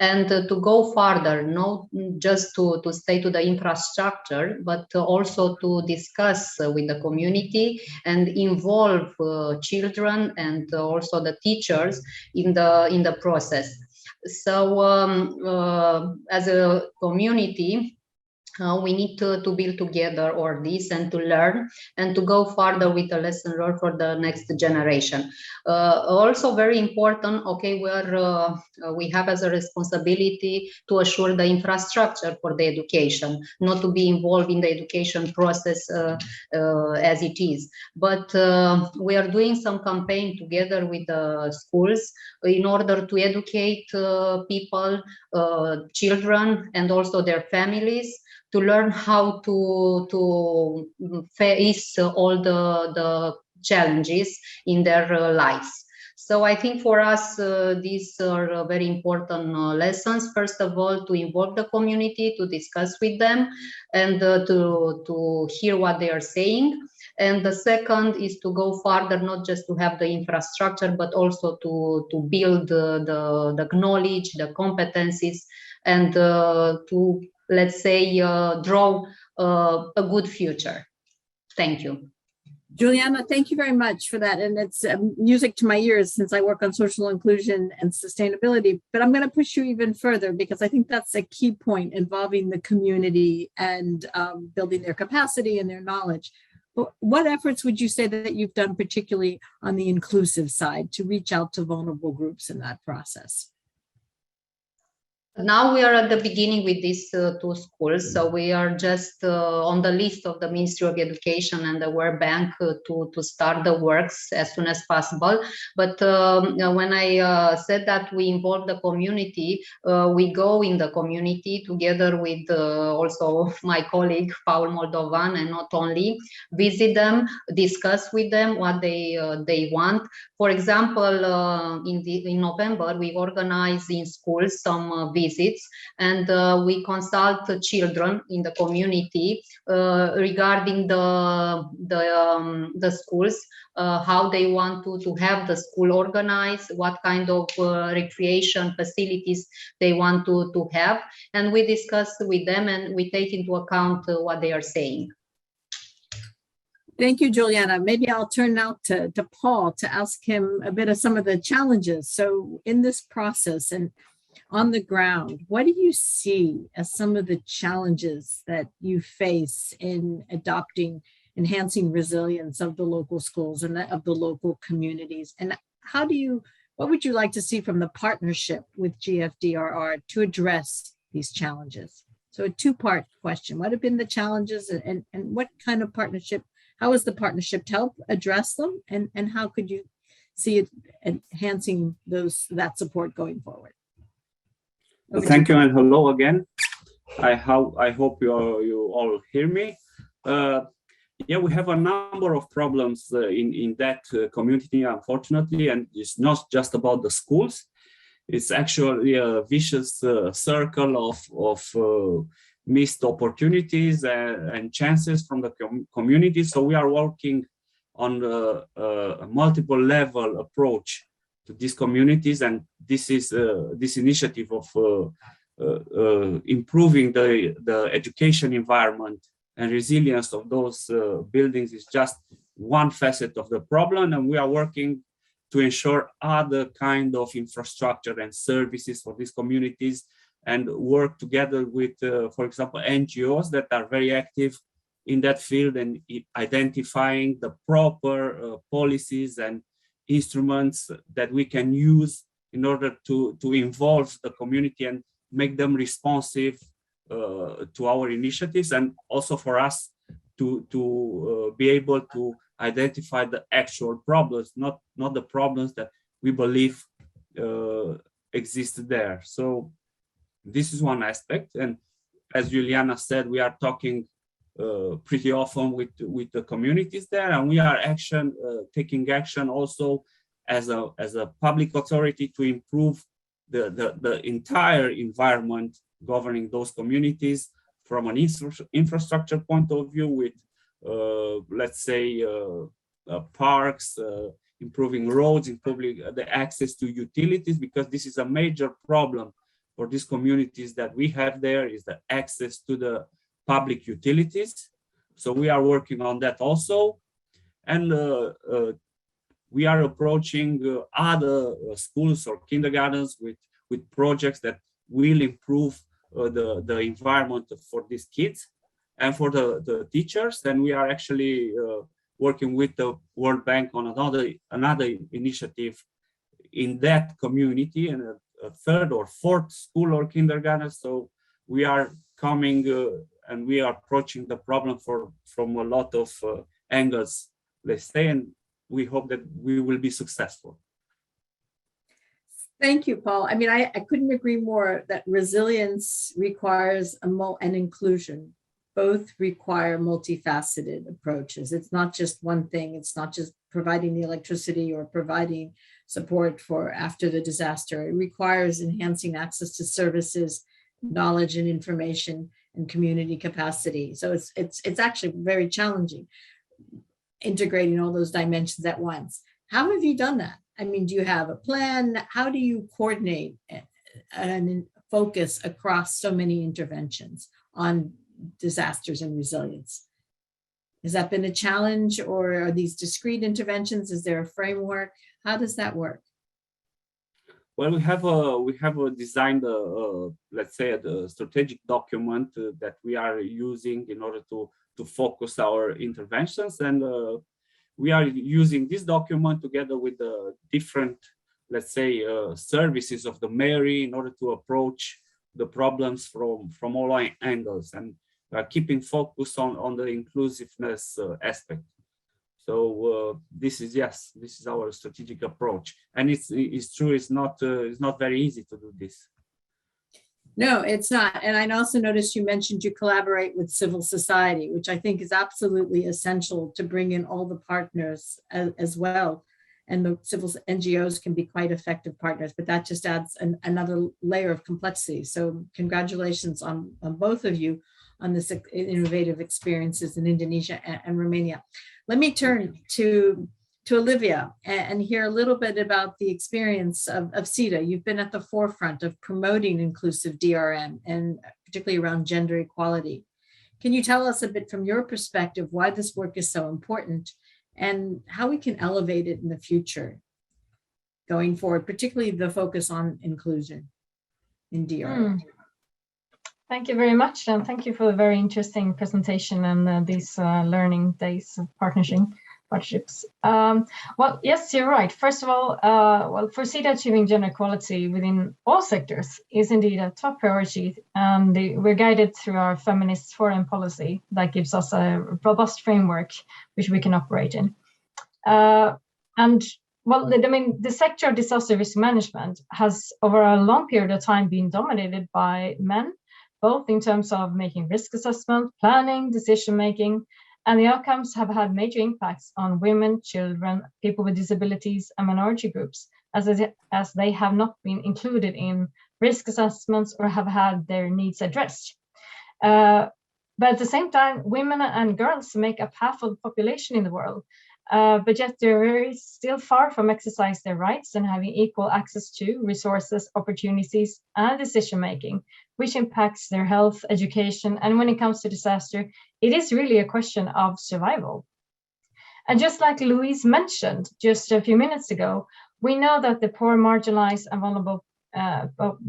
and to go further, not just to stay to the infrastructure, but also to discuss with the community and involve children and also the teachers in the process. So as a community, we need to build together all this and to learn and to go further with the lesson learned for the next generation. Also very important, okay, where we have as a responsibility to assure the infrastructure for the education, not to be involved in the education process as it is. But we are doing some campaign together with the schools in order to educate people, children, and also their families, to learn how to face all the challenges in their lives. So I think for us, these are very important lessons. First of all, to involve the community, to discuss with them, and to hear what they are saying. And the second is to go further, not just to have the infrastructure, but also to build the knowledge, the competencies, and to, let's say, draw a good future. Thank you. Juliana, thank you very much for that. And it's music to my ears since I work on social inclusion and sustainability. But I'm going to push you even further because I think that's a key point, involving the community and building their capacity and their knowledge. But what efforts would you say that you've done, particularly on the inclusive side, to reach out to vulnerable groups in that process? Now we are at the beginning with these two schools, so we are just on the list of the Ministry of Education and the World Bank to start the works as soon as possible. But when I said that we involve the community, we go in the community together with also my colleague Paul Moldovan, and not only visit them, discuss with them what they want. For example, in November, we organize in schools some visits, and we consult the children in the community regarding the schools, how they want to have the school organized, what kind of recreation facilities they want to have, and we discuss with them and we take into account what they are saying. Thank you, Juliana. Maybe I'll turn now to Paul to ask him a bit of some of the challenges. So in this process and on the ground, what do you see as some of the challenges that you face in enhancing resilience of the local schools and of the local communities? And what would you like to see from the partnership with GFDRR to address these challenges? So a two-part question. What have been the challenges, and what kind of partnership, how is the partnership to help address them, and how could you see it enhancing that support going forward? Thank you, and hello again. I hope you all hear me. Yeah, we have a number of problems in that community, unfortunately, and it's not just about the schools. It's actually a vicious circle of missed opportunities and chances from the community. So we are working on a multiple level approach to these communities, and this is this initiative of improving the education environment and resilience of those buildings is just one facet of the problem, and we are working to ensure other kind of infrastructure and services for these communities, and work together with, for example, NGOs that are very active in that field and identifying the proper policies and instruments that we can use in order to involve the community and make them responsive to our initiatives, and also for us to be able to identify the actual problems, not the problems that we believe exist there. So this is one aspect, and as Juliana said, we are talking pretty often with the communities there, and we are taking action also as a public authority to improve the entire environment governing those communities from an infrastructure point of view, with let's say parks, improving roads, improving the access to utilities, because this is a major problem for these communities that we have there, is the access to the public utilities. So we are working on that also. And we are approaching other schools or kindergartens with projects that will improve the environment for these kids and for the teachers. And we are actually working with the World Bank on another initiative in that community, and a third or fourth school or kindergarten. So we are coming and we are approaching the problem from a lot of angles, let's say, and we hope that we will be successful. Thank you, Paul. I mean, I couldn't agree more that resilience requires an inclusion. Both require multifaceted approaches. It's not just one thing. It's not just providing the electricity or providing support for after the disaster. It requires enhancing access to services, knowledge and information, and community capacity. So it's actually very challenging integrating all those dimensions at once. How have you done that? I mean, do you have a plan? How do you coordinate and focus across so many interventions on disasters and resilience? Has that been a challenge, or are these discrete interventions? Is there a framework? How does that work? Well, we have designed let's say a strategic document that we are using in order to focus our interventions, and we are using this document together with the different, let's say, services of the Mary in order to approach the problems from all angles, and keeping focus on the inclusiveness aspect. So this is our strategic approach, and it's true. It's not very easy to do this. No, it's not. And I also noticed you mentioned you collaborate with civil society, which I think is absolutely essential to bring in all the partners as well. And the civil NGOs can be quite effective partners, but that just adds another layer of complexity. So congratulations on both of you on this innovative experiences in Indonesia and Romania. Let me turn to Olivia and hear a little bit about the experience of CETA. You've been at the forefront of promoting inclusive DRM, and particularly around gender equality. Can you tell us a bit from your perspective why this work is so important and how we can elevate it in the future going forward, particularly the focus on inclusion in DRM? Thank you very much, and thank you for the very interesting presentation and these learning days of partnerships. Well, yes, you're right. First of all, well, for CETA, achieving gender equality within all sectors is indeed a top priority, and we're guided through our feminist foreign policy that gives us a robust framework which we can operate in. And well, I mean, the sector of disaster risk management has over a long period of time been dominated by men, both in terms of making risk assessment, planning, decision-making, and the outcomes have had major impacts on women, children, people with disabilities, and minority groups, as they have not been included in risk assessments or have had their needs addressed. But at the same time, women and girls make up half of the population in the world, but yet they're still far from exercising their rights and having equal access to resources, opportunities, and decision-making, which impacts their health, education, and when it comes to disaster, it is really a question of survival. And just like Louise mentioned just a few minutes ago, we know that the poor, marginalized, and vulnerable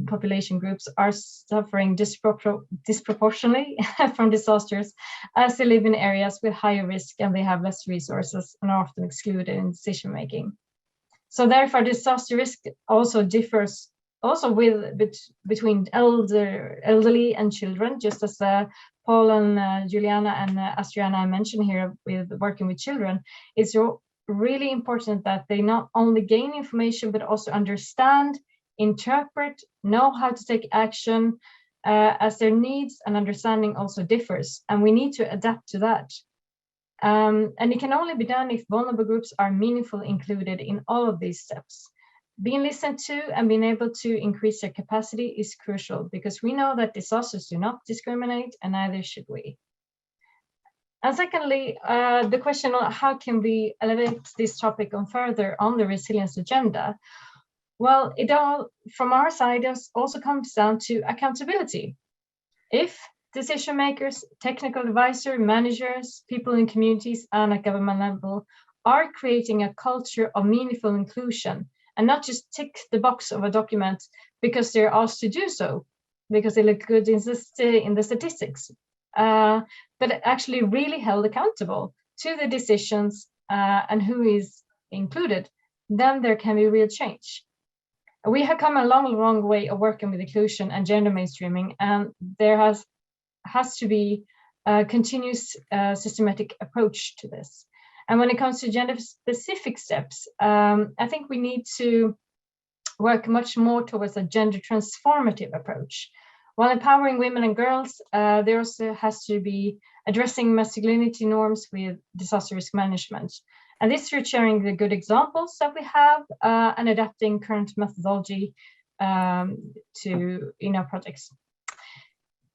population groups are suffering disproportionately from disasters as they live in areas with higher risk and they have less resources and are often excluded in decision making. So therefore, disaster risk also differs between elderly and children, just as Paul and Juliana and Astriana mentioned here with working with children. It's really important that they not only gain information, but also understand, interpret, know how to take action, as their needs and understanding also differs, and we need to adapt to that. And it can only be done if vulnerable groups are meaningfully included in all of these steps. Being listened to and being able to increase their capacity is crucial, because we know that disasters do not discriminate, and neither should we. And secondly, the question on how can we elevate this topic on further on the resilience agenda? Well, it all, from our side, also comes down to accountability. If decision makers, technical advisors, managers, people in communities, and at government level are creating a culture of meaningful inclusion, and not just tick the box of a document because they're asked to do so, because they look good in the statistics, but actually really held accountable to the decisions and who is included, then there can be real change. We have come a long way of working with inclusion and gender mainstreaming, and there has to be a continuous systematic approach to this. And when it comes to gender-specific steps, I think we need to work much more towards a gender transformative approach. While empowering women and girls, there also has to be addressing masculinity norms with disaster risk management. And this through sharing the good examples that we have and adapting current methodology in our projects.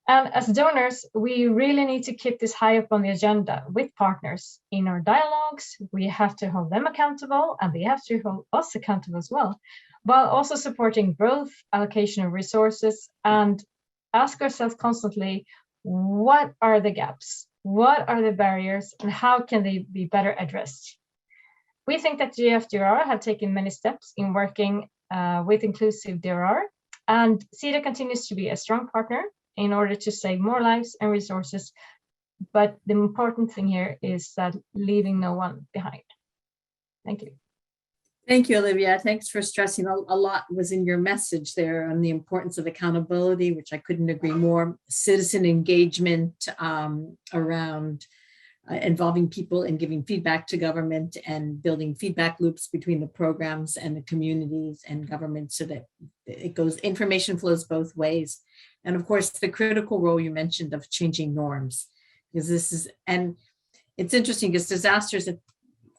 And as donors, we really need to keep this high up on the agenda with partners in our dialogues. We have to hold them accountable, and they have to hold us accountable as well, while also supporting both allocation of resources and ask ourselves constantly, what are the gaps? What are the barriers, and how can they be better addressed? We think that GFDRR have taken many steps in working with inclusive DRR, and CEDA continues to be a strong partner in order to save more lives and resources. But the important thing here is that leaving no one behind. Thank you. Thank you, Olivia. Thanks for stressing. A lot was in your message there on the importance of accountability, which I couldn't agree more. Citizen engagement around involving people and giving feedback to government and building feedback loops between the programs and the communities and government so that it goes, information flows both ways. And of course, the critical role you mentioned of changing norms, because this is, and it's interesting because disasters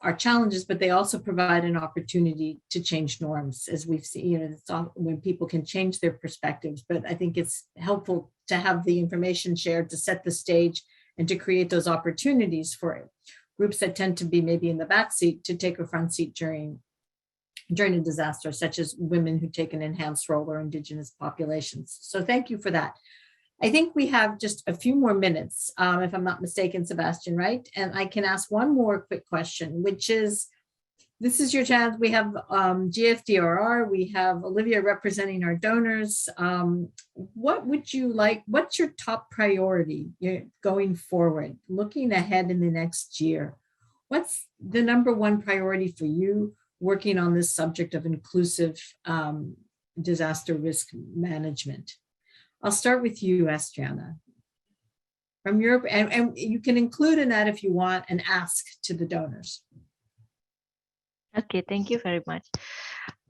are challenges, but they also provide an opportunity to change norms, as we've seen, it's all, when people can change their perspectives. But I think it's helpful to have the information shared to set the stage and to create those opportunities for groups that tend to be maybe in the back seat to take a front seat during a disaster, such as women who take an enhanced role or Indigenous populations. So thank you for that. I think we have just a few more minutes, if I'm not mistaken, Sebastian, right? And I can ask one more quick question, which is, this is your chance. We have GFDRR, we have Olivia representing our donors. What would you like, what's your top priority going forward, looking ahead in the next year? What's the #1 priority for you working on this subject of inclusive disaster risk management? I'll start with you, Astriana. From Europe, and you can include in that if you want and ask to the donors. Okay, thank you very much.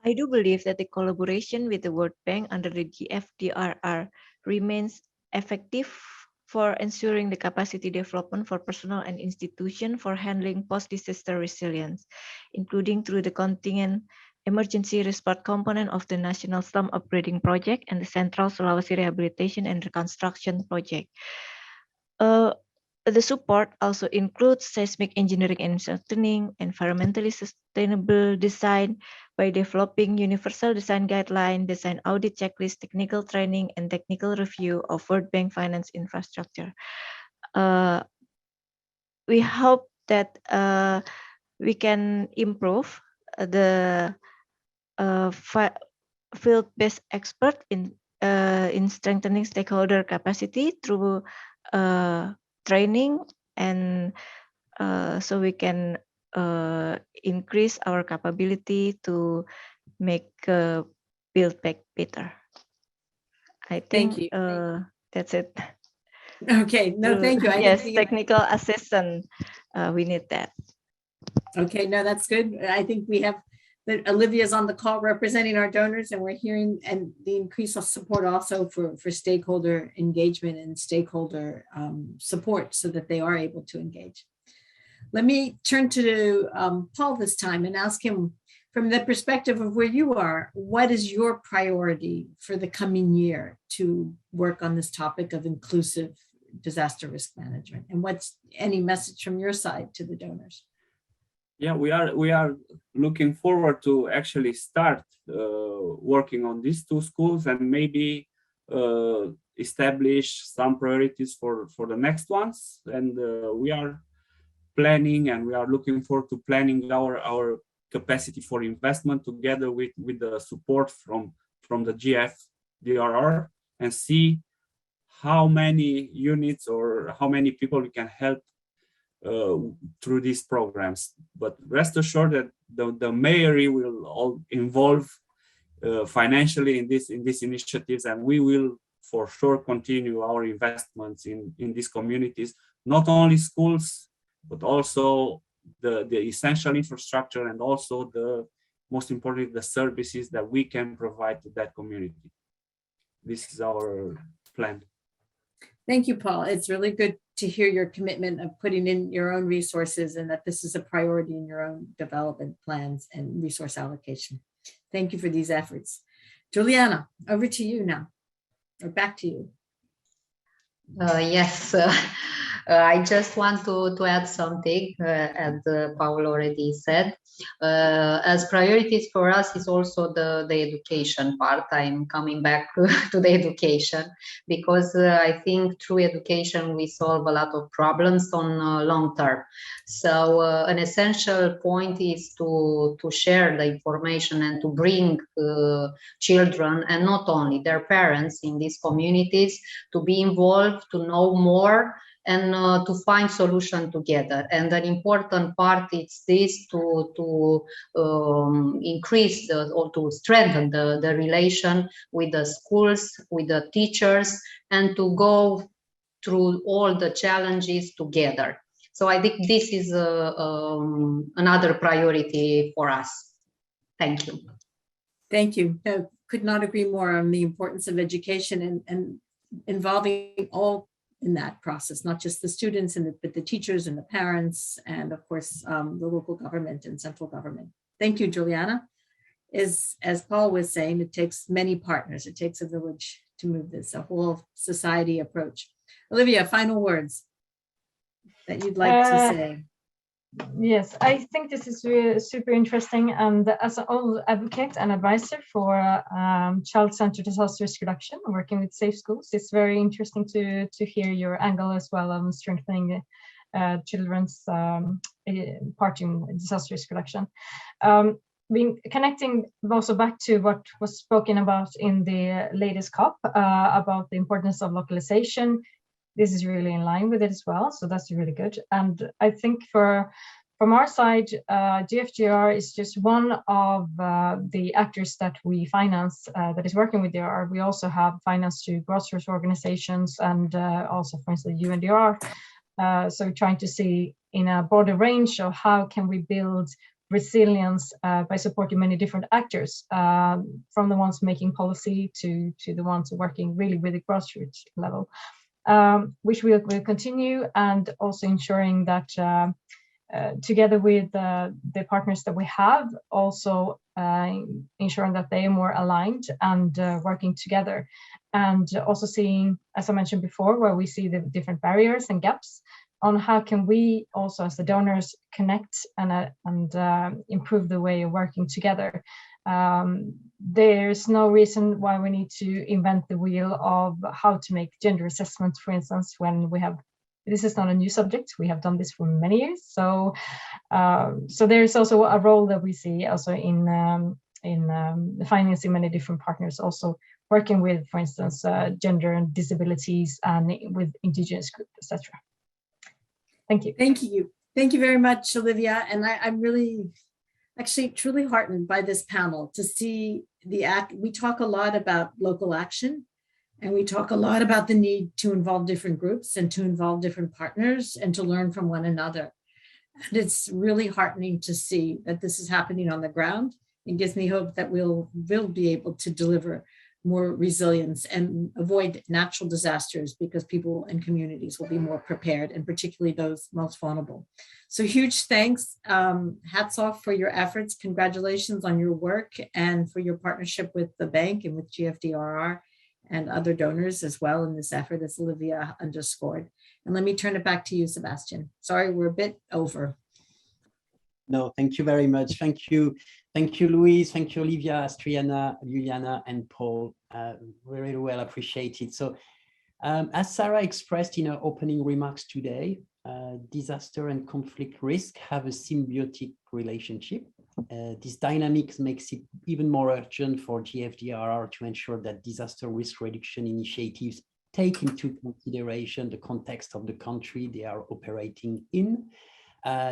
I do believe that the collaboration with the World Bank under the GFDRR remains effective for ensuring the capacity development for personnel and institutions for handling post-disaster resilience, including through the contingent emergency response component of the National Slum Upgrading Project and the Central Sulawesi Rehabilitation and Reconstruction Project. The support also includes seismic engineering and strengthening, environmentally sustainable design by developing universal design guideline, design audit checklist, technical training, and technical review of World Bank finance infrastructure. We hope that we can improve the field-based expert in strengthening stakeholder capacity through training, and so we can increase our capability to make build back better. I think that's it. Okay, no, thank you. Yes, technical assistance, we need that. Okay, no, that's good. I think we have that Olivia's on the call representing our donors, and we're hearing and the increase of support also for stakeholder engagement and stakeholder support so that they are able to engage. Let me turn to Paul this time and ask him, from the perspective of where you are, what is your priority for the coming year to work on this topic of inclusive disaster risk management? And what's any message from your side to the donors? Yeah, we are looking forward to actually start working on these two schools and maybe establish some priorities for the next ones. And we are planning, and we are looking forward to planning our capacity for investment together with the support from the GFDRR, and see how many units or how many people we can help through these programs. But rest assured that the mayory will all involve financially in these initiatives, and we will for sure continue our investments in these communities, not only schools, but also the essential infrastructure, and also the most importantly, the services that we can provide to that community. This is our plan. Thank you, Paul. It's really good to hear your commitment of putting in your own resources and that this is a priority in your own development plans and resource allocation. Thank you for these efforts. Juliana, over to you now, or back to you. Yes, I just want to add something, as Paul already said. As priorities for us is also the education part. I'm coming back to the education because I think through education we solve a lot of problems on long term. So an essential point is to share the information and to bring children and not only their parents in these communities to be involved, to know more, and to find solution together. And an important part is this to increase or to strengthen the relation with the schools, with the teachers, and to go through all the challenges together. So I think this is another priority for us. Thank you. Thank you. I could not agree more on the importance of education and involving all in that process, not just the students, but the teachers and the parents, and of course, the local government and central government. Thank you, Juliana. As Paul was saying, it takes many partners. It takes a village to move this, a whole society approach. Olivia, final words that you'd like to say. Yes, I think this is really super interesting, and as an old advocate and advisor for child-centered disaster risk reduction, working with safe schools, it's very interesting to hear your angle as well on strengthening children's part in disaster risk reduction. Connecting also back to what was spoken about in the latest COP about the importance of localization. This is really in line with it as well, so that's really good. And I think from our side, GFDRR is just one of the actors that we finance that is working with DRR. We also have finance to grassroots organizations and also, for instance, UNDR. So trying to see in a broader range of how can we build resilience by supporting many different actors, from the ones making policy to the ones working really with the grassroots level. Which will continue, and also ensuring that together with the partners that we have, also ensuring that they are more aligned and working together, and also seeing, as I mentioned before, where we see the different barriers and gaps on how can we also as the donors connect and improve the way of working together. There's no reason why we need to invent the wheel of how to make gender assessments, for instance, when we have, this is not a new subject, we have done this for many years. So there's also a role that we see also in financing many different partners, also working with, for instance, gender and disabilities and with indigenous groups, etc. Thank you. Thank you. Thank you very much, Olivia. And I'm really actually truly heartened by this panel to see the act. We talk a lot about local action, and we talk a lot about the need to involve different groups and to involve different partners and to learn from one another. And it's really heartening to see that this is happening on the ground. It gives me hope that we'll be able to deliver more resilience and avoid natural disasters, because people and communities will be more prepared, and particularly those most vulnerable. So huge thanks. Hats off for your efforts. Congratulations on your work and for your partnership with the bank and with GFDRR and other donors as well in this effort, as Olivia underscored. And let me turn it back to you, Sebastian. Sorry, we're a bit over. No, thank you very much. Thank you. Thank you, Louise. Thank you, Olivia, Astriana, Juliana, and Paul. Very well appreciated. So as Sarah expressed in her opening remarks today, disaster and conflict risk have a symbiotic relationship. This dynamic makes it even more urgent for GFDRR to ensure that disaster risk reduction initiatives take into consideration the context of the country they are operating in.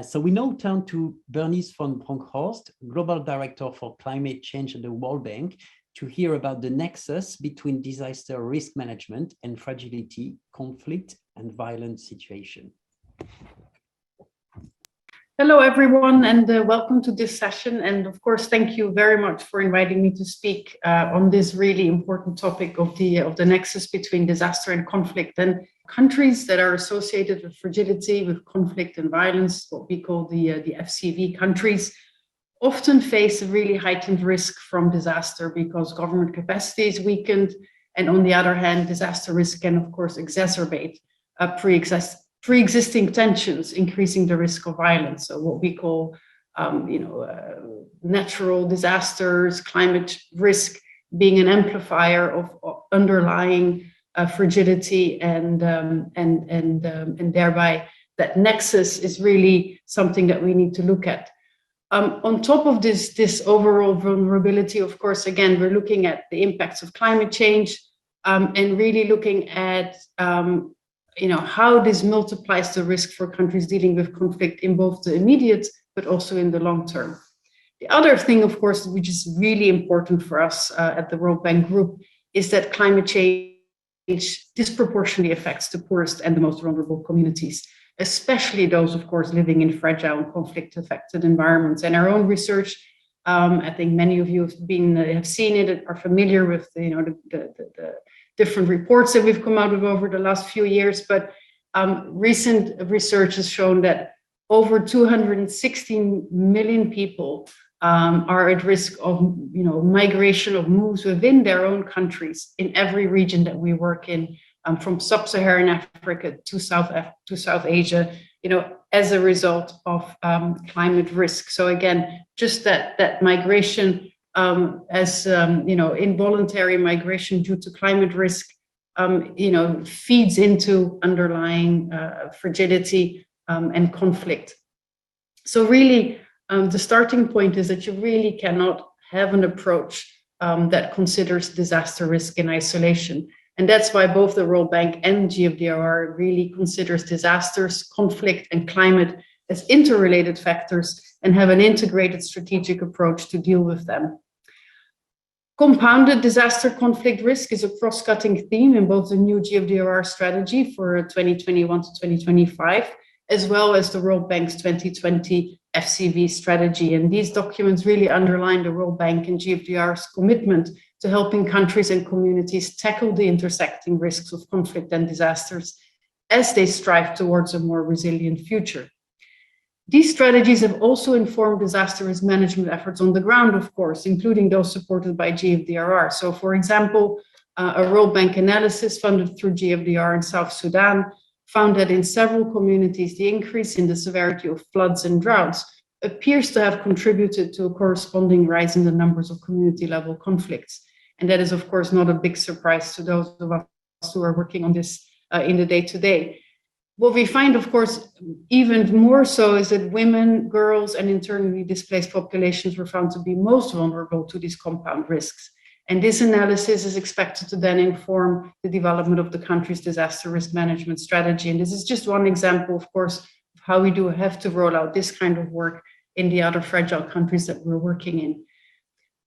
So we now turn to Bernice von Bronkhorst, Global Director for Climate Change at the World Bank, to hear about the nexus between disaster risk management and fragility, conflict, and violent situation. Hello, everyone, and welcome to this session. And of course, thank you very much for inviting me to speak on this really important topic of the nexus between disaster and conflict. And countries that are associated with fragility, with conflict and violence, what we call the FCV countries, often face a really heightened risk from disaster because government capacity is weakened. And on the other hand, disaster risk can, of course, exacerbate pre-existing tensions, increasing the risk of violence. So what we call, natural disasters, climate risk being an amplifier of underlying fragility, and thereby that nexus is really something that we need to look at. On top of this overall vulnerability, of course, again, we're looking at the impacts of climate change, and really looking at how this multiplies the risk for countries dealing with conflict in both the immediate but also in the long term. The other thing, of course, which is really important for us at the World Bank Group, is that climate change disproportionately affects the poorest and the most vulnerable communities, especially those, of course, living in fragile and conflict-affected environments. And our own research, I think many of you have seen it, are familiar with the different reports that we've come out with over the last few years. But recent research has shown that over 216 million people are at risk of migration, of moves within their own countries in every region that we work in, from sub-Saharan Africa to South Asia, as a result of climate risk. So again, just that migration, involuntary migration due to climate risk, feeds into underlying fragility and conflict. So really, the starting point is that you really cannot have an approach that considers disaster risk in isolation. And that's why both the World Bank and GFDRR really considers disasters, conflict, and climate as interrelated factors and have an integrated strategic approach to deal with them. Compounded disaster conflict risk is a cross-cutting theme in both the new GFDRR strategy for 2021 to 2025, as well as the World Bank's 2020 FCV strategy. And these documents really underline the World Bank and GFDR's commitment to helping countries and communities tackle the intersecting risks of conflict and disasters as they strive towards a more resilient future. These strategies have also informed disaster risk management efforts on the ground, of course, including those supported by GFDRR. So, for example, a World Bank analysis funded through GFDRR in South Sudan found that in several communities, the increase in the severity of floods and droughts appears to have contributed to a corresponding rise in the numbers of community-level conflicts. And that is, of course, not a big surprise to those of us who are working on this in the day-to-day. What we find, of course, even more so is that women, girls, and internally displaced populations were found to be most vulnerable to these compound risks. And this analysis is expected to then inform the development of the country's disaster risk management strategy. And this is just one example, of course, of how we do have to roll out this kind of work in the other fragile countries that we're working in.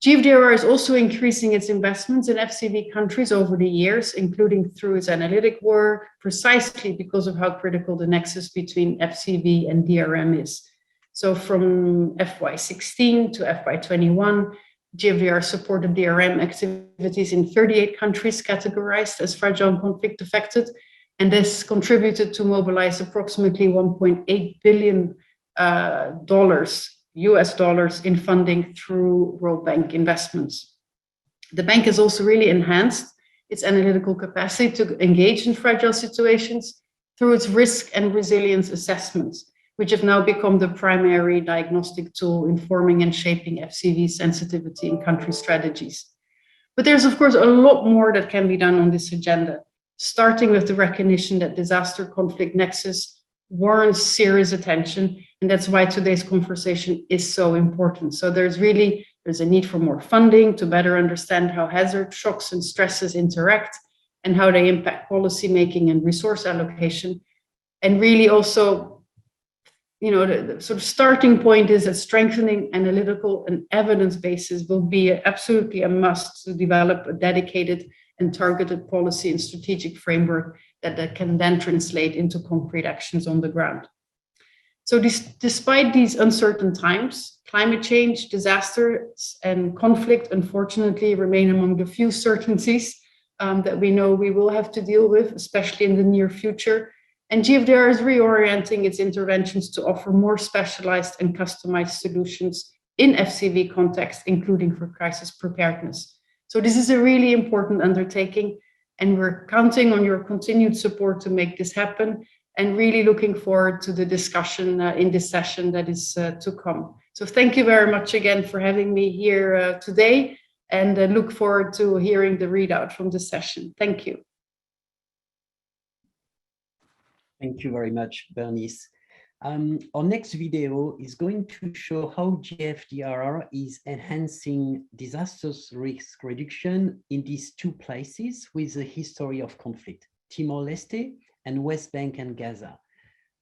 GFDRR is also increasing its investments in FCV countries over the years, including through its analytic work, precisely because of how critical the nexus between FCV and DRM is. So from FY16 to FY21, GFDRR supported DRM activities in 38 countries categorized as fragile and conflict affected, and this contributed to mobilize approximately $1.8 billion US dollars in funding through World Bank investments. The bank has also really enhanced its analytical capacity to engage in fragile situations through its risk and resilience assessments, which have now become the primary diagnostic tool informing and shaping FCV sensitivity in country strategies. But there's, of course, a lot more that can be done on this agenda, starting with the recognition that disaster conflict nexus warrants serious attention, and that's why today's conversation is so important. So there's a need for more funding to better understand how hazard, shocks, and stresses interact and how they impact policy making and resource allocation. And really also, the sort of starting point is that strengthening analytical and evidence bases will be absolutely a must to develop a dedicated and targeted policy and strategic framework that can then translate into concrete actions on the ground. So despite these uncertain times, climate change, disasters, and conflict, unfortunately, remain among the few certainties that we know we will have to deal with, especially in the near future. And GFDR is reorienting its interventions to offer more specialized and customized solutions in FCV context, including for crisis preparedness. So this is a really important undertaking, and we're counting on your continued support to make this happen, and really looking forward to the discussion in this session that is to come. So thank you very much again for having me here today, and look forward to hearing the readout from the session. Thank you. Thank you very much, Bernice. Our next video is going to show how GFDRR is enhancing disaster risk reduction in these two places with a history of conflict, Timor-Leste and West Bank and Gaza.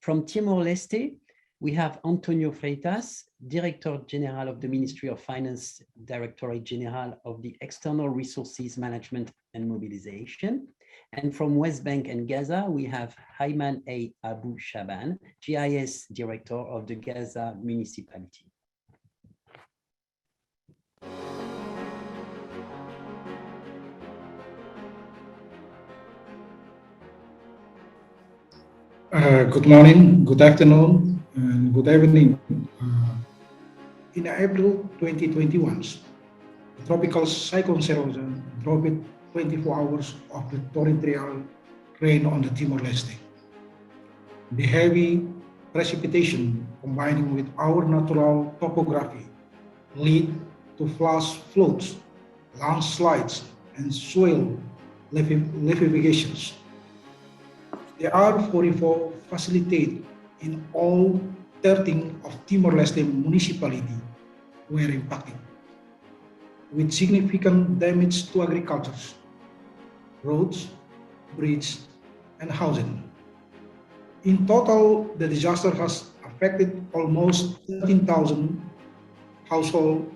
From Timor-Leste, we have Antonio Freitas, Director General of the Ministry of Finance, Directorate General of the External Resources Management and Mobilization. And from West Bank and Gaza, we have Hayman A. Abu Shaban, GIS Director of the Gaza Municipality. Good morning, good afternoon, and good evening. In April 2021, the tropical cyclone Seroja dropped 24 hours of the torrential rain on the Timor-Leste. The heavy precipitation combining with our natural topography lead to flash floods, landslides, and soil liquefations. The R44 facilitated in all 13 of Timor-Leste municipalities were impacted, with significant damage to agriculture, roads, bridges, and housing. In total, the disaster has affected almost 13,000 households,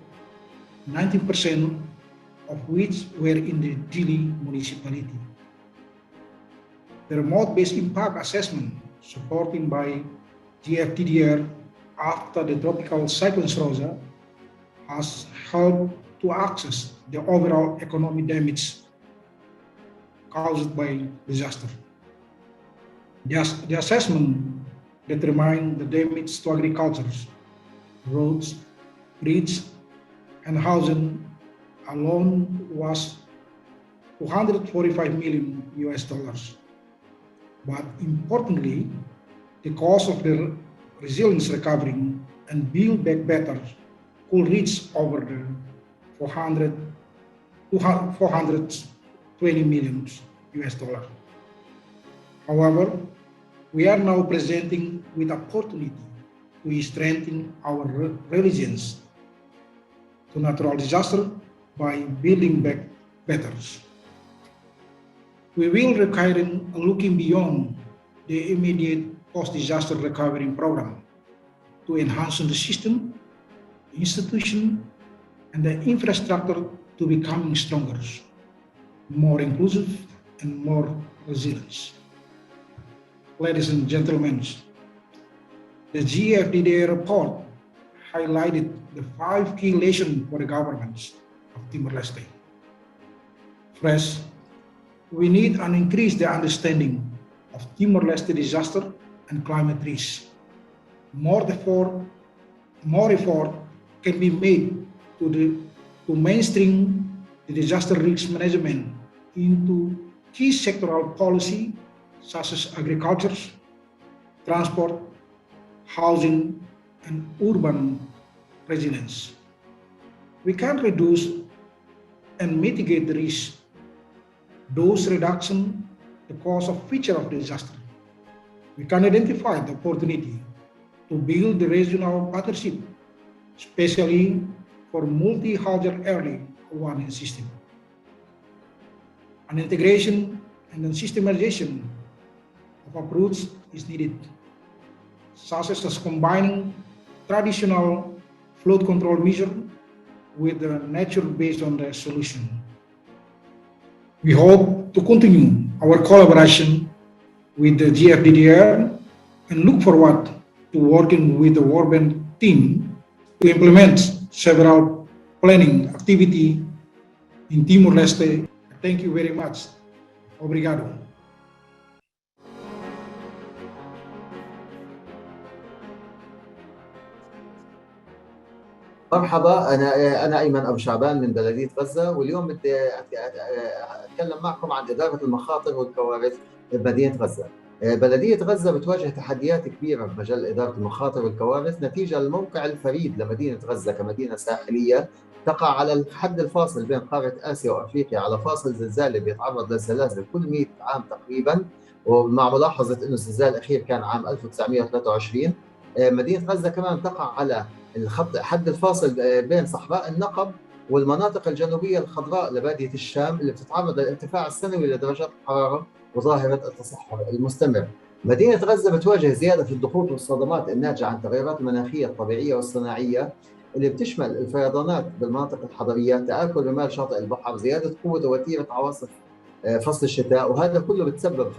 19% of which were in the Dili municipality. The remote-based impact assessment supported by GFDRR after the tropical cyclone Seroja has helped to assess the overall economic damage caused by disaster. The assessment determined the damage to agriculture, roads, bridges, and housing alone was $245 million. But importantly, the cost of the resilience recovery and build back better could reach over the $420 million. However, we are now presenting with opportunity to strengthen our resilience to natural disaster by building back better. We will require looking beyond the immediate post-disaster recovery program to enhance the system, institution, and the infrastructure to becoming stronger, more inclusive, and more resilient. Ladies and gentlemen, the GFDRR report highlighted the 5 key lessons for the governments of Timor-Leste. First, we need and increase the understanding of Timor-Leste disaster and climate risk. More effort can be made to mainstream the disaster risk management into key sectoral policy such as agriculture, transport, housing, and urban resilience. We can reduce and mitigate the risk, dose reduction, the cause of feature of disaster. We can identify the opportunity to build the regional partnership, especially for multi-hazard early warning system. An integration and then systematization of approach is needed, such as combining traditional flood control measure with the nature based on the solution. We hope to continue our collaboration with the GFDRR and look forward to working with the World Bank team to implement several planning activity in Timor-Leste. Thank you very much. Obrigado. مرحبا، أنا أيمن أبو شعبان من بلدية غزة، واليوم بدي أتكلم معكم عن إدارة المخاطر والكوارث بمدينة غزة. بلدية غزة بتواجه تحديات كبيرة بمجال إدارة المخاطر والكوارث نتيجة للموقع الفريد لمدينة غزة كمدينة ساحلية تقع على الحد الفاصل بين قارة آسيا وأفريقيا، على فاصل زلزالي بيتعرض للزلازل كل 100 عام تقريبا، ومع ملاحظة أنه الزلزال الأخير كان عام 1923. مدينة غزة كمان تقع على حد الفاصل بين صحراء النقب والمناطق الجنوبية الخضراء لبادية الشام اللي بتتعرض للارتفاع السنوي لدرجات الحرارة وظاهرة التصحر المستمر. مدينة غزة بتواجه زيادة في الضغوط والصدمات الناتجة عن التغيرات المناخية الطبيعية والصناعية اللي بتشمل الفيضانات بالمناطق الحضرية، تآكل رمال شاطئ البحر، زيادة قوة ووتيرة عواصف فصل الشتاء، وهذا كله بتسبب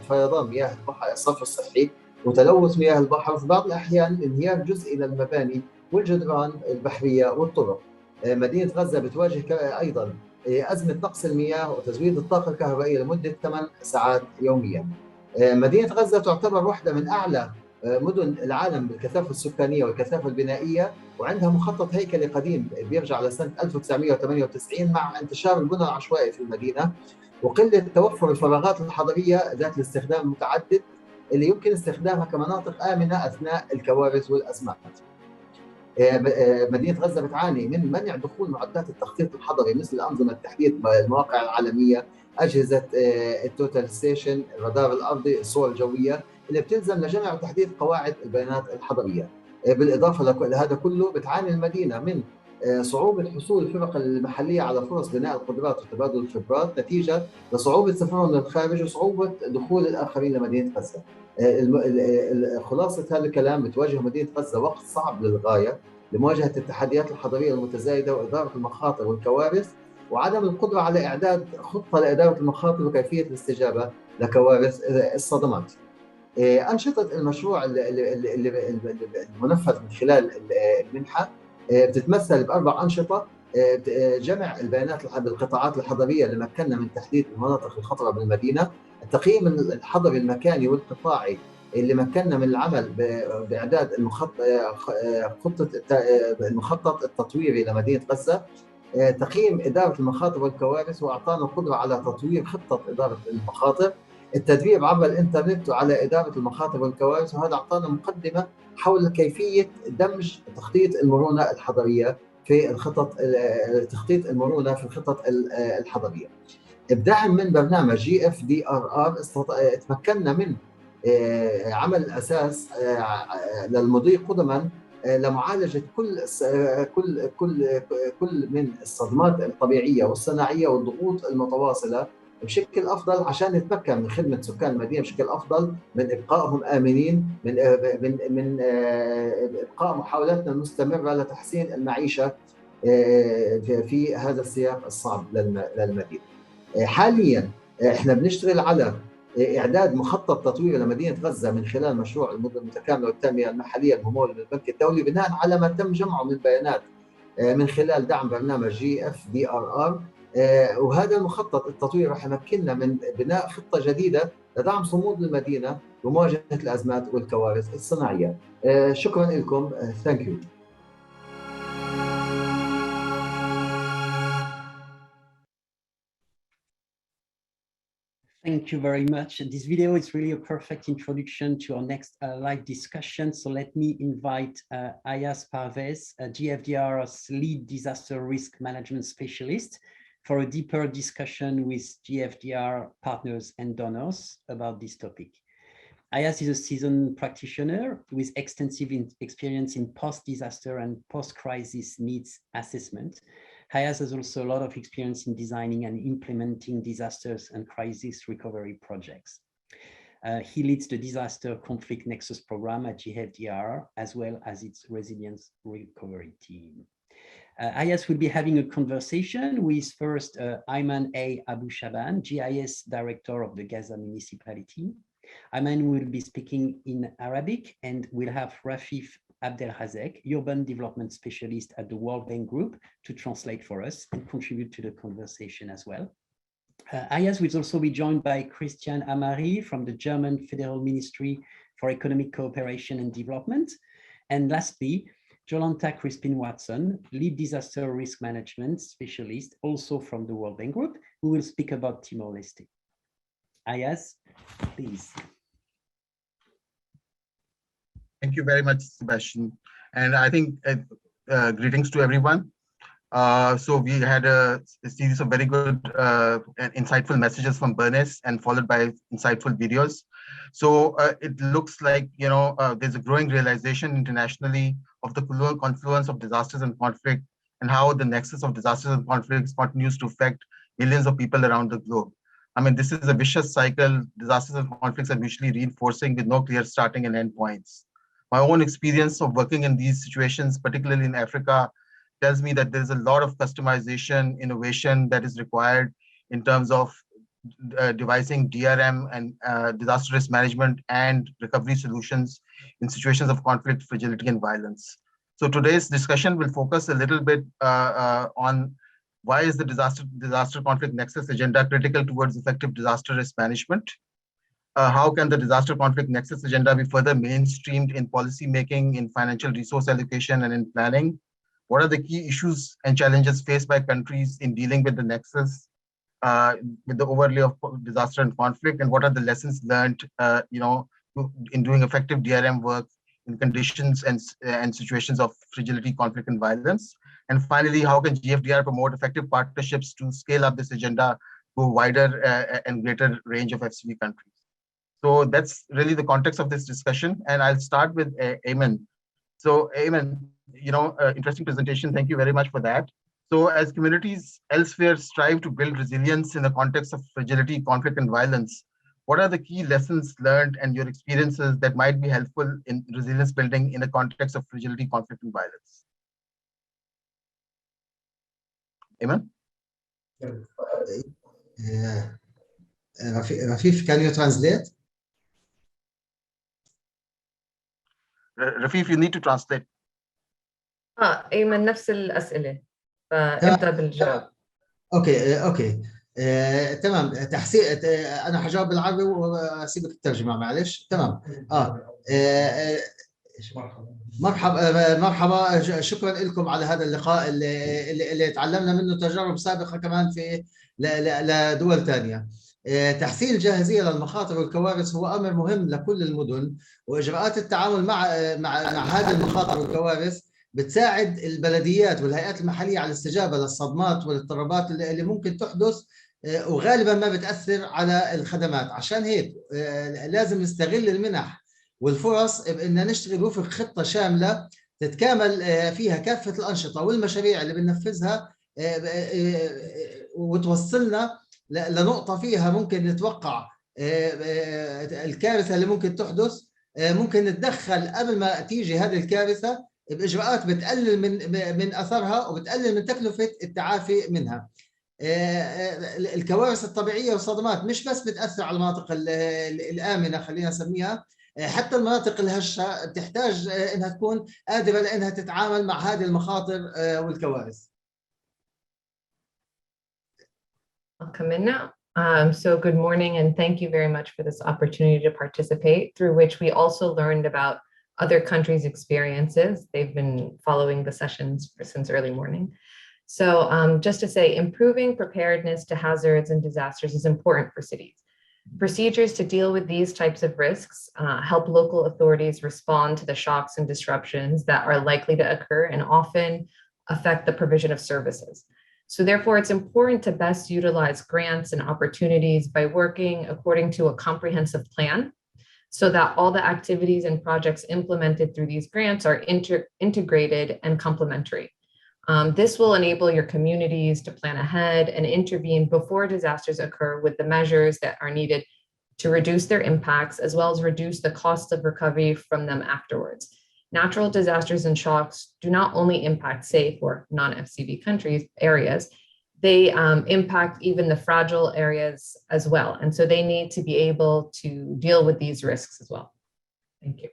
فيضان مياه البحر الصرف الصحي وتلوث مياه البحر، وفي بعض الأحيان انهيار جزئي للمباني والجدران البحرية والطرق. مدينة غزة بتواجه أيضا أزمة نقص المياه وتزويد الطاقة الكهربائية لمدة 8 ساعات يوميا. مدينة غزة تعتبر واحدة من أعلى مدن العالم بالكثافة السكانية والكثافة البنائية، وعندها مخطط هيكلي قديم بيرجع لسنة 1998 مع انتشار البنى العشوائي في المدينة وقلة توفر الفراغات الحضرية ذات الاستخدام المتعدد اللي يمكن استخدامها كمناطق آمنة أثناء الكوارث والأزمات. مدينة غزة بتعاني من منع دخول معدات التخطيط الحضري مثل أنظمة تحديد المواقع العالمية، أجهزة التوتال ستيشن، الرادار الأرضي، الصور الجوية اللي بتلزم لجمع وتحديد قواعد البيانات الحضرية. بالإضافة لهذا كله بتعاني المدينة من صعوبة حصول الفرق المحلية على فرص بناء القدرات وتبادل الخبرات نتيجة لصعوبة سفرهم للخارج وصعوبة دخول الآخرين لمدينة غزة. خلاصة هذا الكلام بتواجه مدينة غزة وقت صعب للغاية لمواجهة التحديات الحضرية المتزايدة وإدارة المخاطر والكوارث، وعدم القدرة على إعداد خطة لإدارة المخاطر وكيفية الاستجابة لكوارث الصدمات. أنشطة المشروع المنفذ من خلال المنحة بتتمثل بأربع أنشطة: جمع البيانات بالقطاعات الحضرية اللي مكننا من تحديد المناطق الخطرة بالمدينة، التقييم الحضري المكاني والقطاعي اللي مكننا من العمل بإعداد المخطط التطويري لمدينة غزة، تقييم إدارة المخاطر والكوارث وأعطانا القدرة على تطوير خطة إدارة المخاطر، التدريب عبر الإنترنت على إدارة المخاطر والكوارث، وهذا أعطانا مقدمة حول كيفية دمج تخطيط المرونة الحضرية في الخطط، تخطيط المرونة في الخطط الحضرية. بدعم من برنامج GFDRR تمكنا من عمل الأساس للمضي قدما لمعالجة كل من الصدمات الطبيعية والصناعية والضغوط المتواصلة بشكل أفضل، عشان نتمكن من خدمة سكان المدينة بشكل أفضل، من إبقائهم آمنين، من إبقاء محاولاتنا المستمرة لتحسين المعيشة في هذا السياق الصعب للمدينة. حاليا احنا بنشتغل على إعداد مخطط تطوير لمدينة غزة من خلال مشروع المدن المتكاملة والتنمية المحلية الممول من البنك الدولي بناء على ما تم جمعه من بيانات من خلال دعم برنامج GFDRR. وهذا المخطط التطوير رح يمكننا من بناء خطة جديدة لدعم صمود المدينة ومواجهة الأزمات والكوارث الصناعية. شكرا لكم. Thank you. Thank you very much. This video is really a perfect introduction to our next live discussion. So let me invite Ayas Parvez, GFDR's lead disaster risk management specialist, for a deeper discussion with GFDR partners and donors about this topic. Ayas is a seasoned practitioner with extensive experience in post-disaster and post-crisis needs assessment. Ayas has also a lot of experience in designing and implementing disasters and crisis recovery projects. He leads the Disaster Conflict Nexus program at GFDRR, as well as its resilience recovery team. Ayas will be having a conversation with first Ayman A. Abu Shaban, GIS Director of the Gaza municipality. Ayman will be speaking in Arabic, and we'll have Rafif Abdelhazek, Urban Development Specialist at the World Bank Group, to translate for us and contribute to the conversation as well. Ayaz will also be joined by Christian Amari from the German Federal Ministry for Economic Cooperation and Development. And lastly, Jolanta Crispin-Watson, Lead Disaster Risk Management Specialist, also from the World Bank Group, who will speak about Timor-Leste. Ayaz, please. Thank you very much, Sebastian. And I think greetings to everyone. So we had a series of very good and insightful messages from Bernice and followed by insightful videos. So it looks like, there's a growing realization internationally of the confluence of disasters and conflict and how the nexus of disasters and conflicts continues to affect millions of people around the globe. I mean, this is a vicious cycle. Disasters and conflicts are mutually reinforcing with no clear starting and end points. My own experience of working in these situations, particularly in Africa, tells me that there's a lot of customization, innovation that is required in terms of devising DRM and disaster risk management and recovery solutions in situations of conflict, fragility, and violence. So today's discussion will focus a little bit on why is the disaster conflict nexus agenda critical towards effective disaster risk management? How can the disaster conflict nexus agenda be further mainstreamed in policy making, in financial resource allocation, and in planning? What are the key issues and challenges faced by countries in dealing with the nexus, with the overlay of disaster and conflict, and what are the lessons learned, in doing effective DRM work in conditions and situations of fragility, conflict, and violence? And finally, how can GFDR promote effective partnerships to scale up this agenda to a wider and greater range of FCV countries? So that's really the context of this discussion, and I'll start with Ayman. So Ayman, interesting presentation. Thank you very much for that. So as communities elsewhere strive to build resilience in the context of fragility, conflict, and violence, what are the key lessons learned and your experiences that might be helpful in resilience building in the context of fragility, conflict, and violence? Ayman? Rafif, can you translate? Rafif, you need to translate. ايمن نفس الاسئله فابدا بالجواب. اوكي تمام. تحسين انا حجاوب بالعربي واسيبك الترجمه معلش. تمام. مرحبا شكرا لكم على هذا اللقاء اللي تعلمنا منه تجارب سابقه كمان في لدول ثانيه. تحسين الجاهزيه للمخاطر والكوارث هو امر مهم لكل المدن، واجراءات التعامل مع هذه المخاطر والكوارث بتساعد البلديات والهيئات المحليه على الاستجابه للصدمات والاضطرابات اللي ممكن تحدث وغالبا ما بتاثر على الخدمات. عشان هيك لازم نستغل المنح والفرص بان نشتغل وفق خطه شامله تتكامل فيها كافه الانشطه والمشاريع اللي بننفذها وتوصلنا لنقطه فيها ممكن نتوقع الكارثه اللي ممكن تحدث، ممكن نتدخل قبل ما تيجي هذه الكارثه باجراءات بتقلل من اثرها وبتقلل من تكلفه التعافي منها. الكوارث الطبيعيه والصدمات مش بس بتاثر على المناطق الامنه، خلينا نسميها، حتى المناطق الهشه بتحتاج انها تكون قادره لانها تتعامل مع هذه المخاطر والكوارث. I'll come in now. So good morning and thank you very much for this opportunity to participate, through which we also learned about other countries' experiences. They've been following the sessions since early morning. So just to say, improving preparedness to hazards and disasters is important for cities. Procedures to deal with these types of risks help local authorities respond to the shocks and disruptions that are likely to occur and often affect the provision of services. So therefore, it's important to best utilize grants and opportunities by working according to a comprehensive plan, so that all the activities and projects implemented through these grants are integrated and complementary. This will enable your communities to plan ahead and intervene before disasters occur with the measures that are needed to reduce their impacts, as well as reduce the cost of recovery from them afterwards. Natural disasters and shocks do not only impact safe or non-FCV countries, areas, they impact even the fragile areas as well. And so they need to be able to deal with these risks as well. Thank you.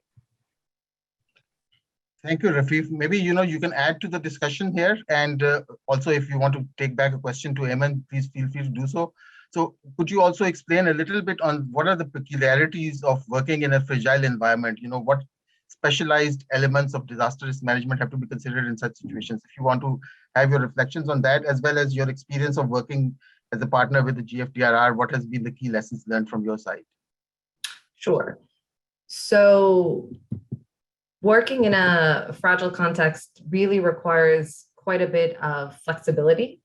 Thank you, Rafif. Maybe, you can add to the discussion here. And also, if you want to take back a question to Ayman, please feel free to do so. So could you also explain a little bit on what are the peculiarities of working in a fragile environment? You know, what specialized elements of disaster risk management have to be considered in such situations? If you want to have your reflections on that, as well as your experience of working as a partner with the GFDRR, what has been the key lessons learned from your side? Sure. So working in a fragile context really requires quite a bit of flexibility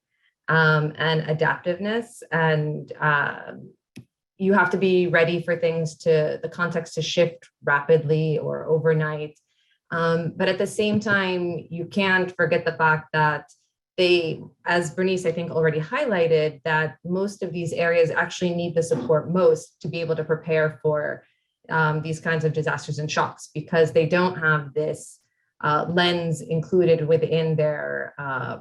and adaptiveness, and you have to be ready for the context to shift rapidly or overnight. But at the same time, you can't forget the fact that as Bernice, I think, already highlighted, that most of these areas actually need the support most to be able to prepare for these kinds of disasters and shocks, because they don't have this lens included within their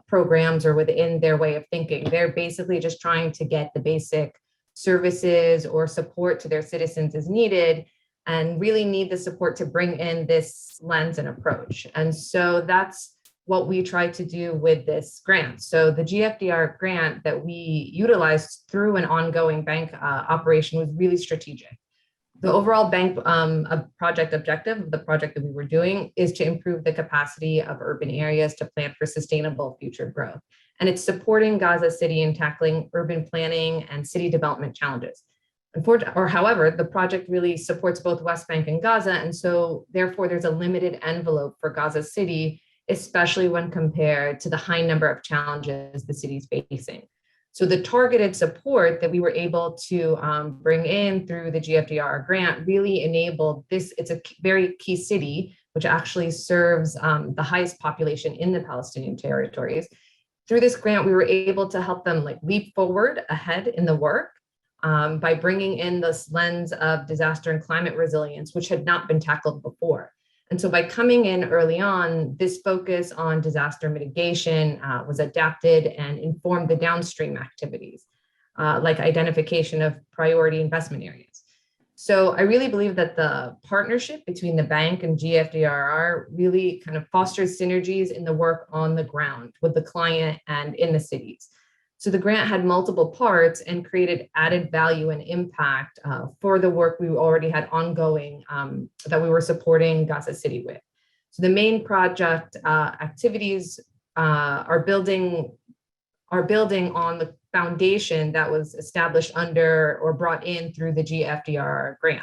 programs or within their way of thinking. They're basically just trying to get the basic services or support to their citizens as needed, and really need the support to bring in this lens and approach. And so that's what we try to do with this grant. So the GFDR grant that we utilized through an ongoing bank operation was really strategic. The overall bank project objective of the project that we were doing is to improve the capacity of urban areas to plan for sustainable future growth. And it's supporting Gaza City in tackling urban planning and city development challenges. However, the project really supports both West Bank and Gaza. And so therefore there's a limited envelope for Gaza City, especially when compared to the high number of challenges the city's facing. So the targeted support that we were able to bring in through the GFDRR grant really enabled this. It's a very key city, which actually serves the highest population in the Palestinian territories. Through this grant, we were able to help them leap forward ahead in the work by bringing in this lens of disaster and climate resilience, which had not been tackled before. And so by coming in early on, this focus on disaster mitigation was adapted and informed the downstream activities, like identification of priority investment areas. So I really believe that the partnership between the bank and GFDRR really kind of fosters synergies in the work on the ground with the client and in the cities. So the grant had multiple parts and created added value and impact for the work we already had ongoing that we were supporting Gaza City with. So the main project activities are building on the foundation that was established under or brought in through the GFDRR grant.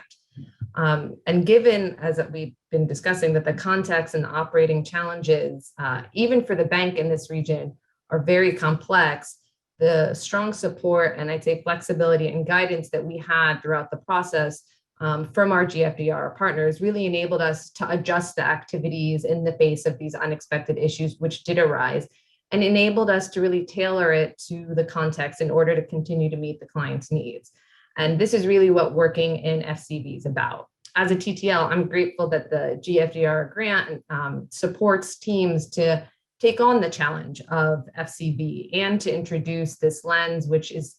And given, as we've been discussing, that the context and the operating challenges, even for the bank in this region, are very complex, the strong support and I'd say flexibility and guidance that we had throughout the process from our GFDRR partners really enabled us to adjust the activities in the face of these unexpected issues, which did arise, and enabled us to really tailor it to the context in order to continue to meet the client's needs. And this is really what working in FCV is about. As a TTL, I'm grateful that the GFDRR grant supports teams to take on the challenge of FCV and to introduce this lens, which is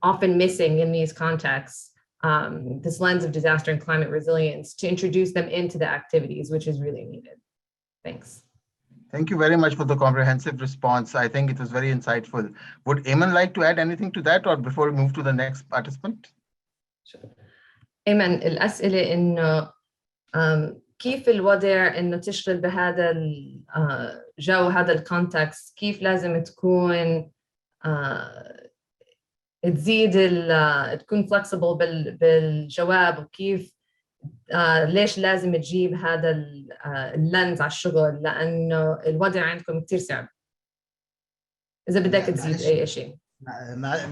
often missing in these contexts, this lens of disaster and climate resilience, to introduce them into the activities, which is really needed. Thanks. Thank you very much for the comprehensive response. I think it was very insightful. Would Ayman like to add anything to that, or before we move to the next participant? Sure. Ayman, الأسئلة إنه كيف الوضع إنه تشتغل بهذا الجو، هذا الكونتكست، كيف لازم تكون تزيد تكون flexible بالجواب، وكيف ليش لازم تجيب هذا اللينز على الشغل، لأنه الوضع عندكم كتير صعب. إذا بدك تزيد أي شيء.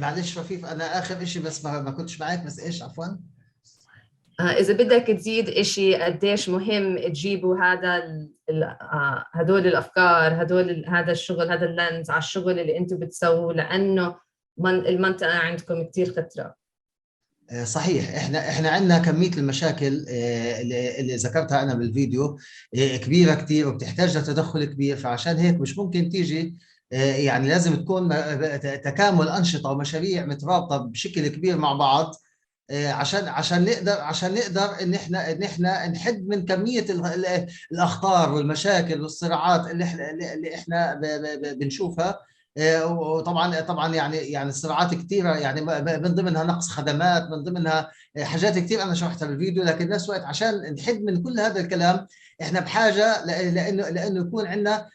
معلش رفيف، أنا آخر شيء بس ما كنتش معك، بس إيش عفواً؟ إذا بدك تزيد إشي قديش مهم تجيبوا هدول الأفكار، هذا الشغل، هذا اللينز على الشغل اللي أنتم بتسووه، لأنه المنطقة عندكم كتير خطرة. صحيح، احنا عندنا كمية المشاكل اللي ذكرتها أنا بالفيديو كبيرة كتير وبتحتاج لتدخل كبير، فعشان هيك مش ممكن تيجي، يعني لازم تكون تكامل أنشطة ومشاريع مترابطة بشكل كبير مع بعض، عشان نقدر ان احنا نحد من كميه الاخطار والمشاكل والصراعات اللي احنا بنشوفها وطبعا يعني الصراعات كثيره، يعني من ضمنها نقص خدمات، من ضمنها حاجات كثير انا شرحتها بالفيديو، لكن بنفس الوقت عشان نحد من كل هذا الكلام احنا بحاجه لانه يكون عندنا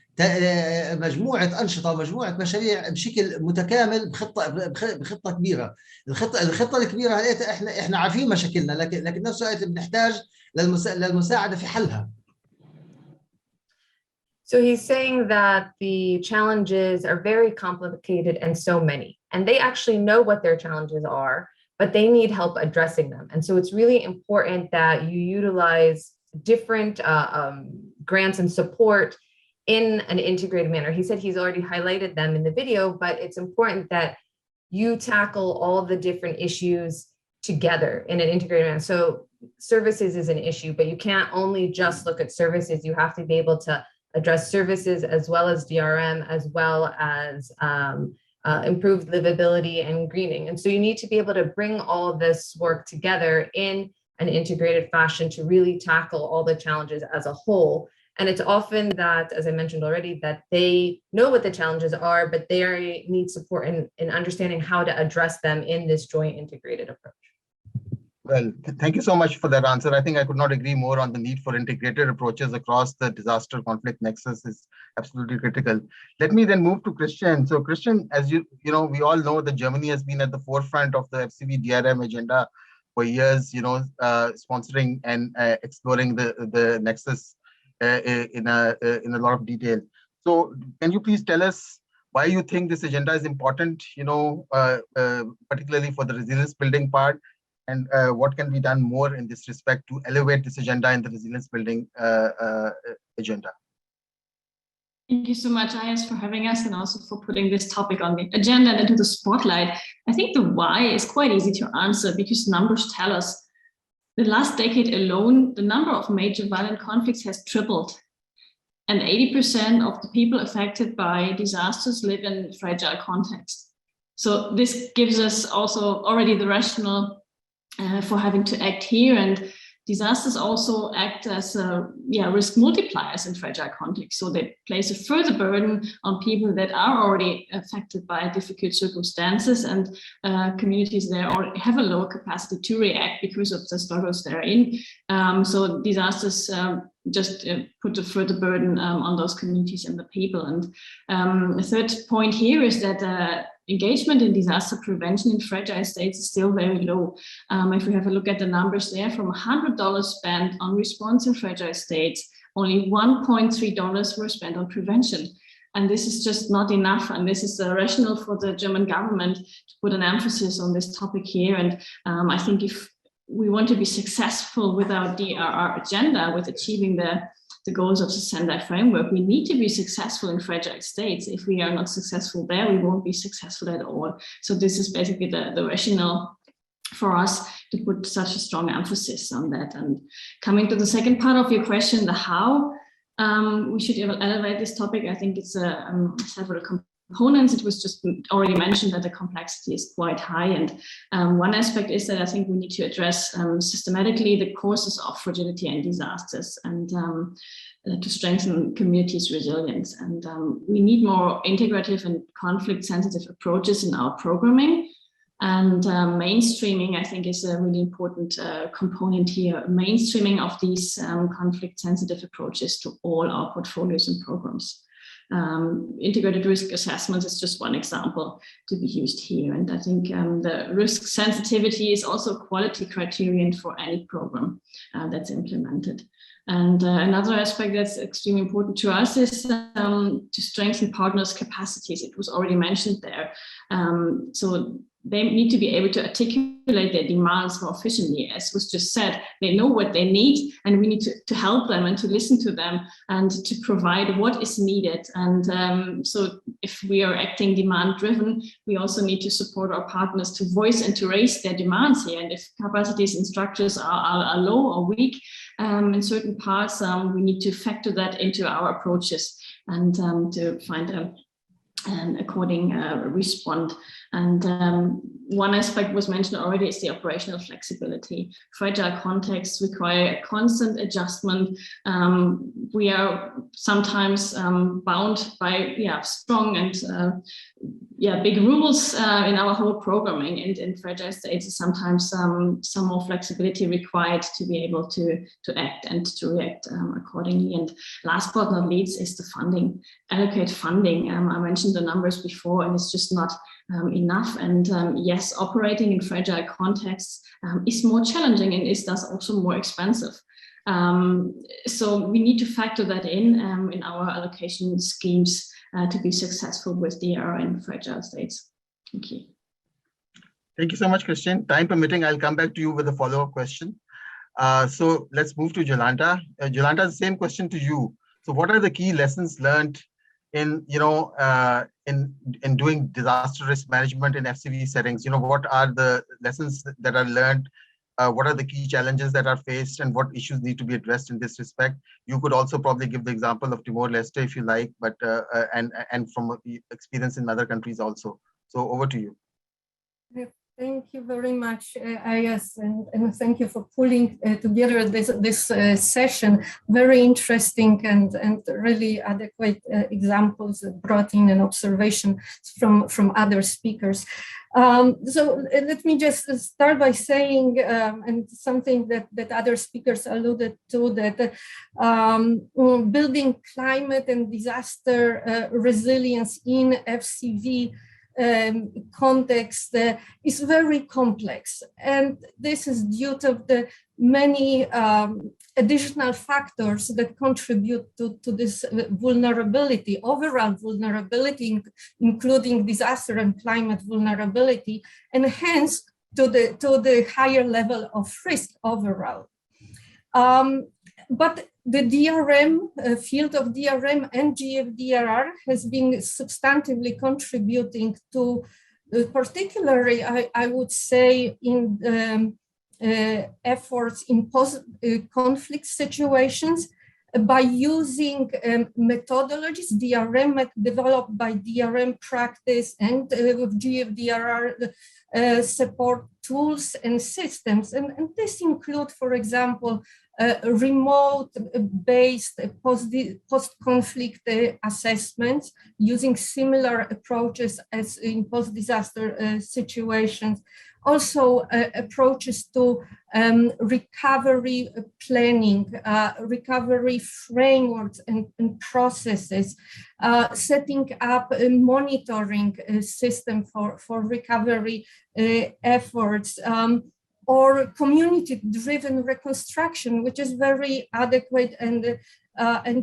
مجموعه انشطه ومجموعه مشاريع بشكل متكامل بخطه كبيره. الخطه الكبيره احنا عارفين مشاكلنا، لكن نفس الوقت بنحتاج للمساعده في حلها. So he's saying that the challenges are very complicated and so many, and they actually know what their challenges are, but they need help addressing them. And so it's really important that you utilize different grants and support in an integrated manner. He said he's already highlighted them in the video, but it's important that you tackle all the different issues together in an integrated manner. So services is an issue, but you can't only just look at services. You have to be able to address services as well as DRM, as well as improved livability and greening. And so you need to be able to bring all of this work together in an integrated fashion to really tackle all the challenges as a whole. And it's often that, as I mentioned already, that they know what the challenges are, but they need support in understanding how to address them in this joint integrated approach. Well, thank you so much for that answer. I think I could not agree more on the need for integrated approaches across the disaster conflict nexus is absolutely critical. Let me then move to Christian. So Christian, as you know, we all know that Germany has been at the forefront of the FCV DRM agenda for years, sponsoring and exploring the nexus in a lot of detail. So can you please tell us why you think this agenda is important, particularly for the resilience building part, and what can be done more in this respect to elevate this agenda in the resilience building agenda? Thank you so much, Ayaz, for having us and also for putting this topic on the agenda and into the spotlight. I think the why is quite easy to answer because numbers tell us the last decade alone, the number of major violent conflicts has tripled. And 80% of the people affected by disasters live in fragile context. So this gives us also already the rationale for having to act here, and disasters also act as risk multipliers in fragile contexts. So they place a further burden on people that are already affected by difficult circumstances, and communities there already have a lower capacity to react because of the struggles they're in. So disasters just put a further burden on those communities and the people. And the third point here is that engagement in disaster prevention in fragile states is still very low. If we have a look at the numbers there, from $100 spent on response in fragile states, only $1.3 were spent on prevention. And this is just not enough. And this is the rationale for the German government to put an emphasis on this topic here. And I think if we want to be successful with our DRR agenda, with achieving the goals of the Sendai framework, we need to be successful in fragile states. If we are not successful there, we won't be successful at all. So this is basically the rationale for us to put such a strong emphasis on that. And coming to the second part of your question, the how we should elevate this topic, I think it's several components. It was just already mentioned that the complexity is quite high. And one aspect is that I think we need to address systematically the causes of fragility and disasters, and to strengthen communities' resilience. And we need more integrative and conflict-sensitive approaches in our programming. And mainstreaming, I think, is a really important component here. Mainstreaming of these conflict-sensitive approaches to all our portfolios and programs. Integrated risk assessments is just one example to be used here. And I think the risk sensitivity is also a quality criterion for any program that's implemented. And another aspect that's extremely important to us is to strengthen partners' capacities. It was already mentioned there. So they need to be able to articulate their demands more efficiently. As was just said, they know what they need, and we need to help them and to listen to them and to provide what is needed. And so if we are acting demand-driven, we also need to support our partners to voice and to raise their demands here. And if capacities and structures are low or weak in certain parts, we need to factor that into our approaches and to find and according respond. And one aspect was mentioned already is the operational flexibility. Fragile contexts require a constant adjustment. We are sometimes bound by strong and big rules in our whole programming, and in fragile states sometimes some more flexibility required to be able to act and to react accordingly. And last but not least is the funding. Allocate funding. I mentioned the numbers before, and it's just not enough. And yes, operating in fragile contexts is more challenging and is thus also more expensive. So we need to factor that in our allocation schemes to be successful with DRR in fragile states. Thank you. Thank you so much, Christian. Time permitting, I'll come back to you with a follow-up question. So let's move to Jolanta. Jolanta, the same question to you. So what are the key lessons learned in doing disaster risk management in FCV settings? What are the lessons that are learned? What are the key challenges that are faced, and what issues need to be addressed in this respect? You could also probably give the example of Timor-Leste if you like, but and from experience in other countries also. So over to you. Thank you very much, Ayas, and thank you for pulling together this session. Very interesting and really adequate examples brought in and observation from other speakers. So let me just start by saying, and something that other speakers alluded to, that building climate and disaster resilience in FCV context is very complex, and this is due to the many additional factors that contribute to this vulnerability, overall vulnerability, including disaster and climate vulnerability, and hence to the higher level of risk overall. But the DRM, field of DRM and GFDRR has been substantively contributing to, particularly, I would say, in efforts in post-conflict situations by using methodologies, DRM developed by DRM practice and with GFDRR support tools and systems. And this include, for example, remote-based post-conflict assessments using similar approaches as in post-disaster situations. Also, approaches to recovery planning, recovery frameworks and processes, setting up a monitoring system for recovery efforts, or community-driven reconstruction, which is very adequate and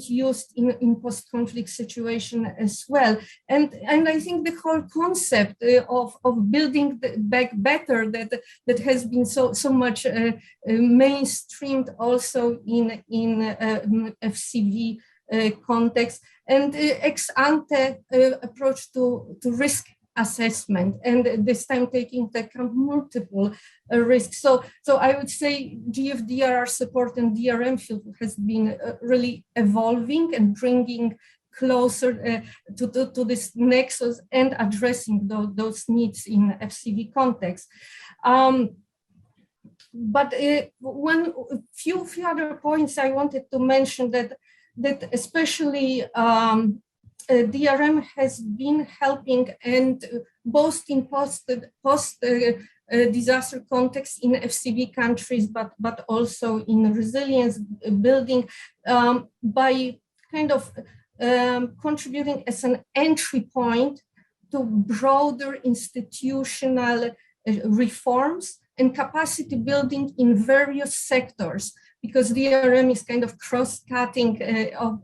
used in post-conflict situation as well. And I think the whole concept of building back better that has been so much mainstreamed also in FCV context, and ex-ante approach to risk assessment, and this time taking into account multiple risks. So I would say GFDRR support and DRM field has been really evolving and bringing closer to this nexus and addressing those needs in FCV context. But one few other points I wanted to mention that especially DRM has been helping, and both in post disaster context in FCV countries, but also in resilience building by kind of contributing as an entry point to broader institutional reforms and capacity building in various sectors, because DRM is kind of cross-cutting,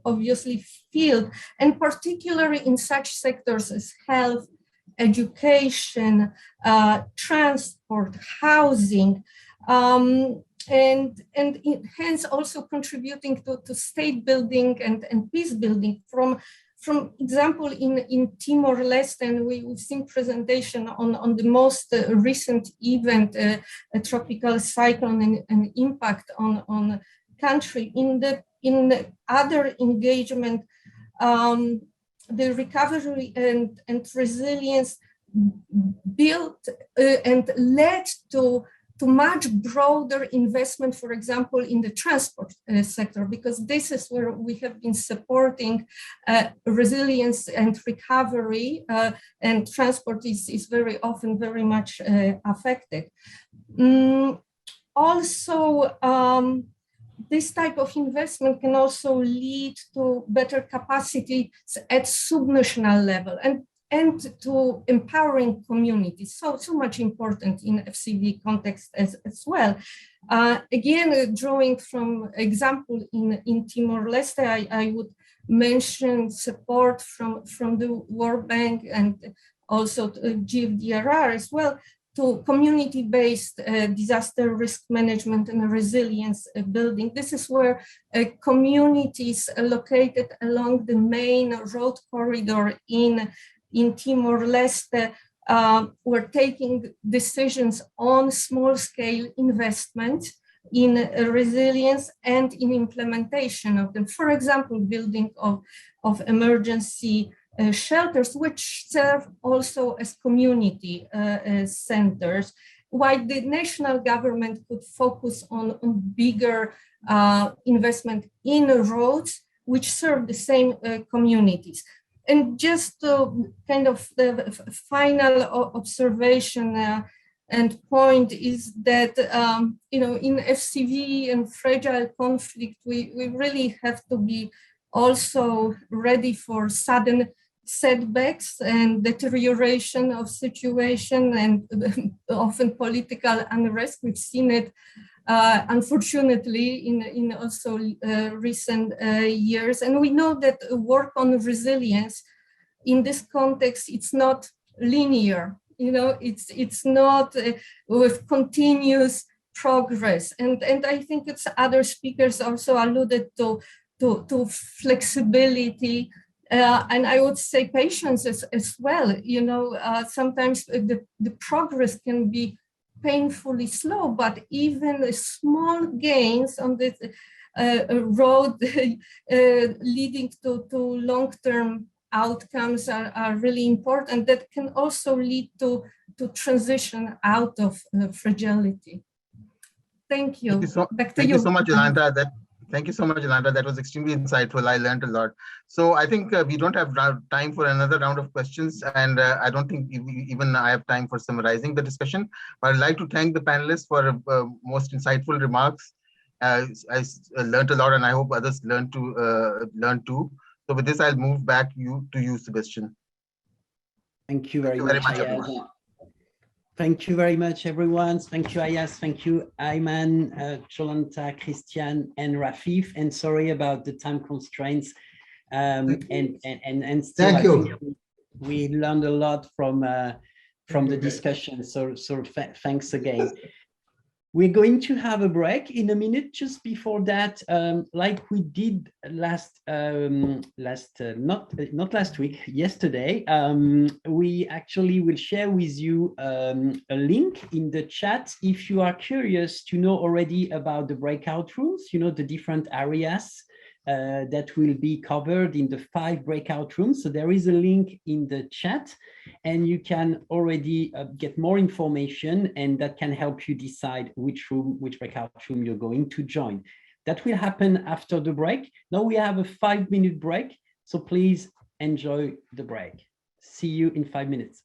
obviously, field, and particularly in such sectors as health, education, transport, housing, and hence also contributing to state building and peace building. From example, in Timor-Leste, and we've seen presentation on the most recent event, a tropical cyclone and impact on country. In the other engagement the recovery and resilience built and led to much broader investment, for example, in the transport sector, because this is where we have been supporting resilience and recovery, and transport is very often very much affected. Also, this type of investment can also lead to better capacity at subnational level and to empowering communities. So much important in FCV context as well. Again, drawing from example in Timor-Leste, I would mention support from the World Bank and also GFDRR as well to community-based disaster risk management and resilience building. This is where communities located along the main road corridor in Timor-Leste were taking decisions on small-scale investment in resilience and in implementation of them. For example, building of emergency shelters, which serve also as community centers, while the national government could focus on bigger investment in roads, which serve the same communities. And just kind of the final observation and point is that, in FCV and fragile conflict, we really have to be also ready for sudden setbacks and deterioration of situation and often political unrest. We've seen it, unfortunately, in also recent years. And we know that work on resilience in this context, it's not linear. It's not with continuous progress. And I think it's other speakers also alluded to flexibility. And I would say patience as well. Sometimes the progress can be painfully slow, but even small gains on this road leading to long-term outcomes are really important. That can also lead to transition out of fragility. Thank you. Back to you. Thank you so much, Yolanda. Thank you so much, Yolanda. That was extremely insightful. I learned a lot. So I think we don't have time for another round of questions, and I don't think even I have time for summarizing the discussion. But I'd like to thank the panelists for most insightful remarks. I learned a lot, and I hope others learn too. So with this, I'll move back to you, Sebastian. Thank you very much, everyone. Thank you very much, everyone. Thank you, Ayaz. Thank you, Ayman, Jolanta, Christian, and Rafif. And sorry about the time constraints. And still, thank you. We learned a lot from the discussion. So thanks again. We're going to have a break in a minute. Just before that, like we did not last week, yesterday, we actually will share with you a link in the chat if you are curious to know already about the breakout rooms, the different areas that will be covered in the 5 breakout rooms. So there is a link in the chat, and you can already get more information, and that can help you decide which breakout room you're going to join. That will happen after the break. Now we have a 5-minute break, so please enjoy the break. See you in 5 minutes.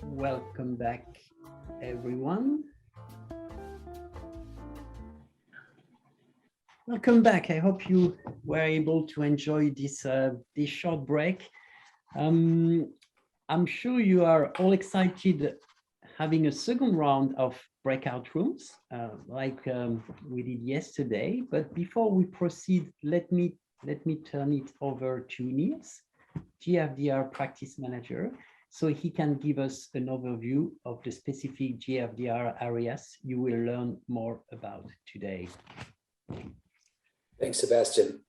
Welcome back, everyone. Welcome back. I hope you were able to enjoy this short break. I'm sure you are all excited having a second round of breakout rooms like we did yesterday. But before we proceed, let me turn it over to Niels GFDR practice manager, so he can give us an overview of the specific GFDR areas you will learn more about today. Thanks, Sebastian.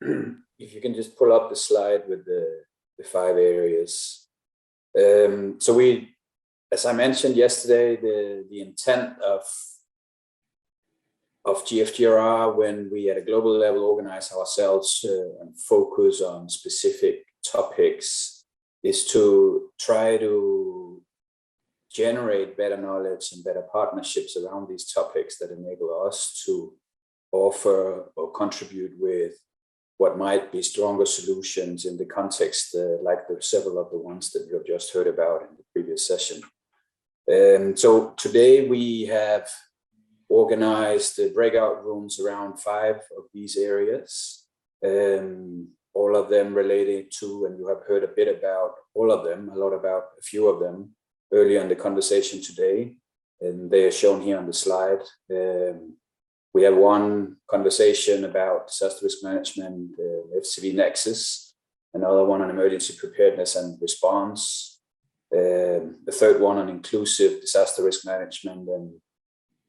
If you can just pull up the slide with the 5 areas. So we, as I mentioned yesterday, the intent of GFDRR, when we at a global level organize ourselves and focus on specific topics, is to try to generate better knowledge and better partnerships around these topics that enable us to offer or contribute with what might be stronger solutions in the context like the several of the ones that you have just heard about in the previous session. So today we have organized the breakout rooms around 5 of these areas, all of them related to, and you have heard a bit about all of them, a lot about a few of them earlier in the conversation today, and they are shown here on the slide. We have one conversation about disaster risk management, FCV nexus, another one on emergency preparedness and response, the third one on inclusive disaster risk management and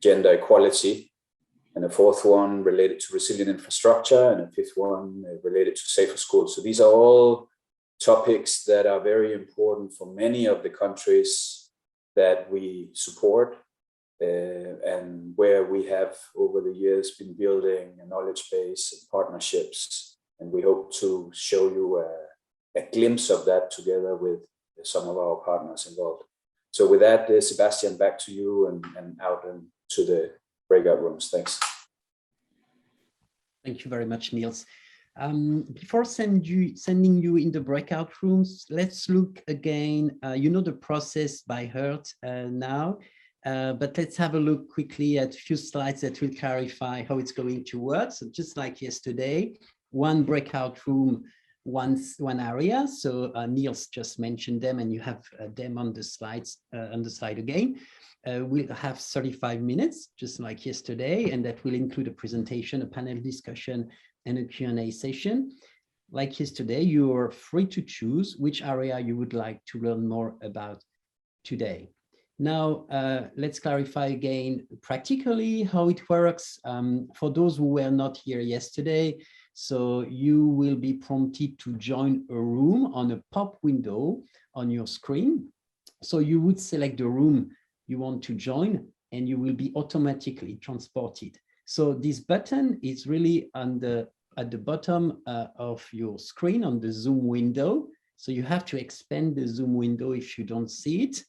gender equality, and a fourth one related to resilient infrastructure, and a fifth one related to safer schools. So these are all topics that are very important for many of the countries that we support, and where we have over the years been building a knowledge base and partnerships, and we hope to show you a glimpse of that together with some of our partners involved. So with that, Sebastian, back to you and out to the breakout rooms. Thanks. Thank you very much, Niels. Before sending you in the breakout rooms, let's look again, you know the process by heart now, but let's have a look quickly at a few slides that will clarify how it's going to work. So just like yesterday, one breakout room, one area. So Niels just mentioned them, and you have them on the slides, on the slide again. We'll have 35 minutes, just like yesterday, and that will include a presentation, a panel discussion, and a Q&A session. Like yesterday, you're free to choose which area you would like to learn more about today. Now, let's clarify again practically how it works. For those who were not here yesterday, so you will be prompted to join a room on a pop window on your screen. So you would select the room you want to join, and you will be automatically transported. So this button is really at the bottom of your screen on the Zoom window. So you have to expand the Zoom window if you don't see it.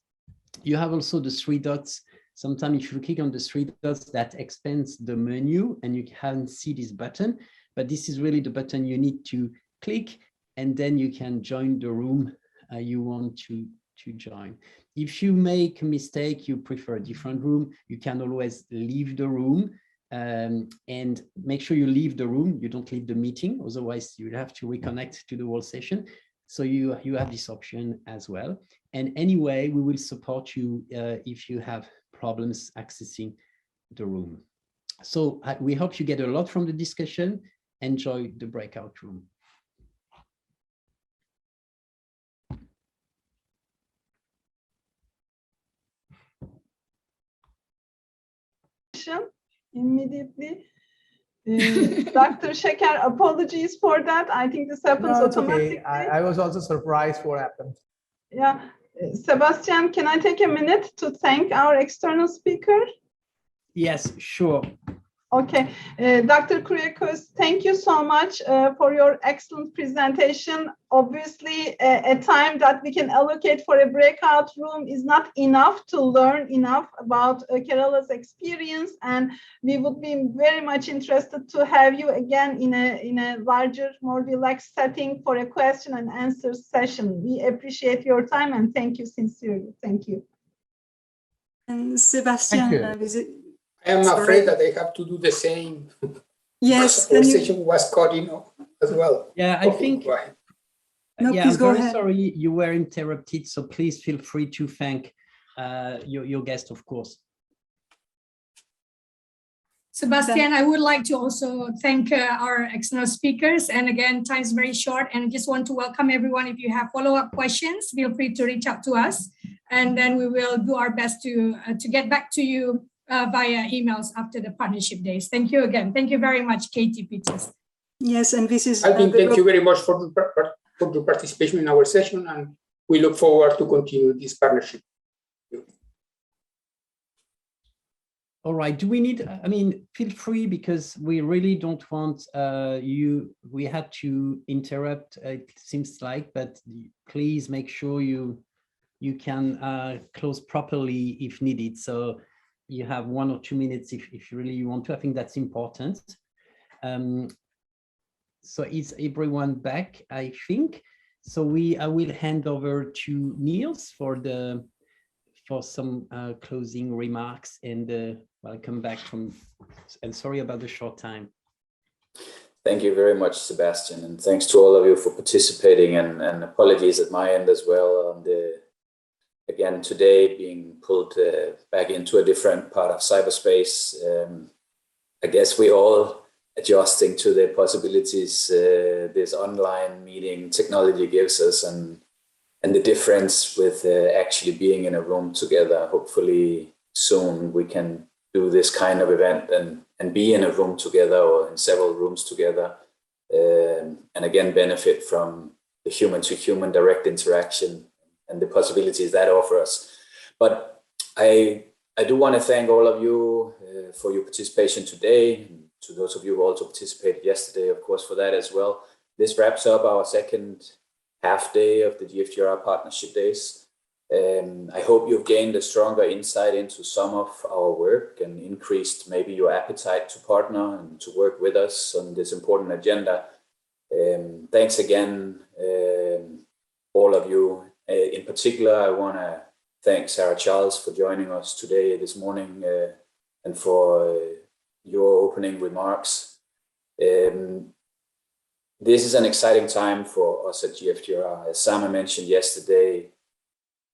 You have also the 3 dots. Sometimes if you click on the 3 dots, that expands the menu and you can't see this button, but this is really the button you need to click, and then you can join the room you want to join. If you make a mistake, you prefer a different room, you can always leave the room, and make sure you leave the room, you don't leave the meeting, otherwise you'll have to reconnect to the whole session. So you have this option as well. And anyway, we will support you if you have problems accessing the room. So we hope you get a lot from the discussion. Enjoy the breakout room. Immediately. Dr. Shekhar, apologies for that. I think this happens automatically. Okay. I was also surprised what happened. Yeah. Sebastian, can I take a minute to thank our external speaker? Yes, sure. Okay, Dr. Kuriakos, thank you so much for your excellent presentation. Obviously, a time that we can allocate for a breakout room is not enough to learn enough about Kerala's experience, and we would be very much interested to have you again in a larger, more relaxed setting for a question and answer session. We appreciate your time and thank you sincerely. Thank you. And Sebastian, I am afraid that I have to do the same. Yes, the session was cutting off as well. Yeah, I think. No, yeah, please I'm go very ahead. sorry you were interrupted, so please feel free to thank your guest, of course. Sebastian, I would like to also thank our external speakers. And again, time is very short, and I just want to welcome everyone. If you have follow-up questions, feel free to reach out to us, and then we will do our best to get back to you via emails after the partnership days. Thank you again. Thank you very much, Katie Peters. Yes, and this is. Thank you very much for your participation in our session, and we look forward to continue this partnership. All right, do we need, I mean, feel free, because we really don't want we had to interrupt, it seems like, but please make sure you can close properly if needed. So you have 1 or 2 minutes if you really want to. I think that's important. So is everyone back, I think? So I will hand over to Niels for some closing remarks, and welcome back and sorry about the short time. Thank you very much, Sebastian, and thanks to all of you for participating, and apologies at my end as well on again today being pulled back into a different part of cyberspace. I guess we all adjusting to the possibilities this online meeting technology gives us, and the difference with actually being in a room together. Hopefully soon we can do this kind of event and be in a room together or in several rooms together, and again benefit from the human-to-human direct interaction and the possibilities that offer us. But I do want to thank all of you for your participation today, and to those of you who also participated yesterday, of course, for that as well. This wraps up our second half day of the GFDRR Partnership Days. I hope you've gained a stronger insight into some of our work and increased maybe your appetite to partner and to work with us on this important agenda. Thanks again, all of you. In particular, I want to thank Sarah Charles for joining us today, this morning, and for your opening remarks. This is an exciting time for us at GFDRR. As Sama mentioned yesterday,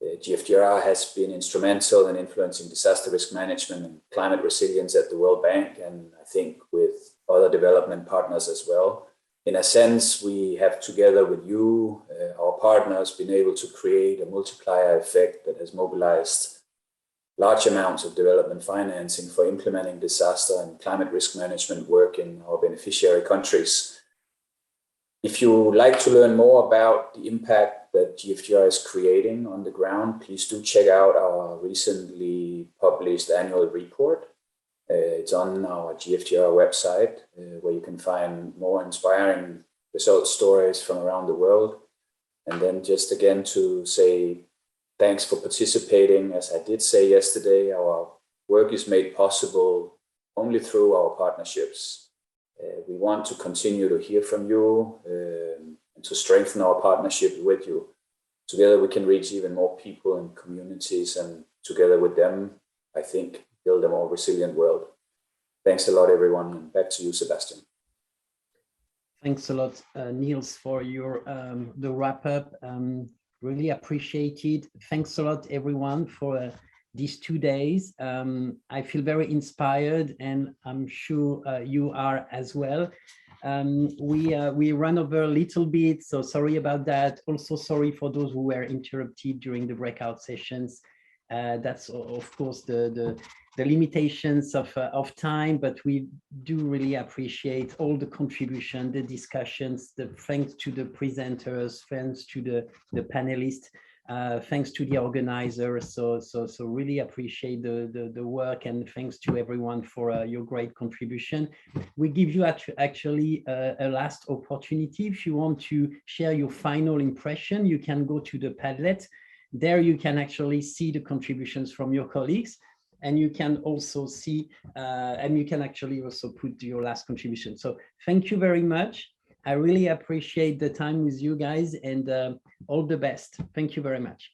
GFDRR has been instrumental in influencing disaster risk management and climate resilience at the World Bank, and I think with other development partners as well. In a sense, we have, together with you, our partners, been able to create a multiplier effect that has mobilized large amounts of development financing for implementing disaster and climate risk management work in our beneficiary countries. If you would like to learn more about the impact that GFDRR is creating on the ground, please do check out our recently published annual report. It's on our GFDRR website, where you can find more inspiring result stories from around the world. And then just again to say thanks for participating. As I did say yesterday, our work is made possible only through our partnerships. We want to continue to hear from you and to strengthen our partnership with you. Together we can reach even more people and communities, and together with them, I think, build a more resilient world. Thanks a lot, everyone, and back to you, Sebastian. Thanks a lot, Niels, for your the wrap up. Really appreciated. Thanks a lot, everyone, for these 2 days. I feel very inspired, and I'm sure you are as well. We ran over a little bit, so sorry about that. Also sorry for those who were interrupted during the breakout sessions. That's of course the limitations of time, but we do really appreciate all the contribution, the discussions, the thanks to the presenters, thanks to the panelists. Thanks to the organizers, so really appreciate the work, and thanks to everyone for your great contribution. We give you actually a last opportunity. If you want to share your final impression, you can go to the Padlet. There you can actually see the contributions from your colleagues, and you can also see, and you can actually also put your last contribution. So thank you very much. I really appreciate the time with you guys, and all the best. Thank you very much.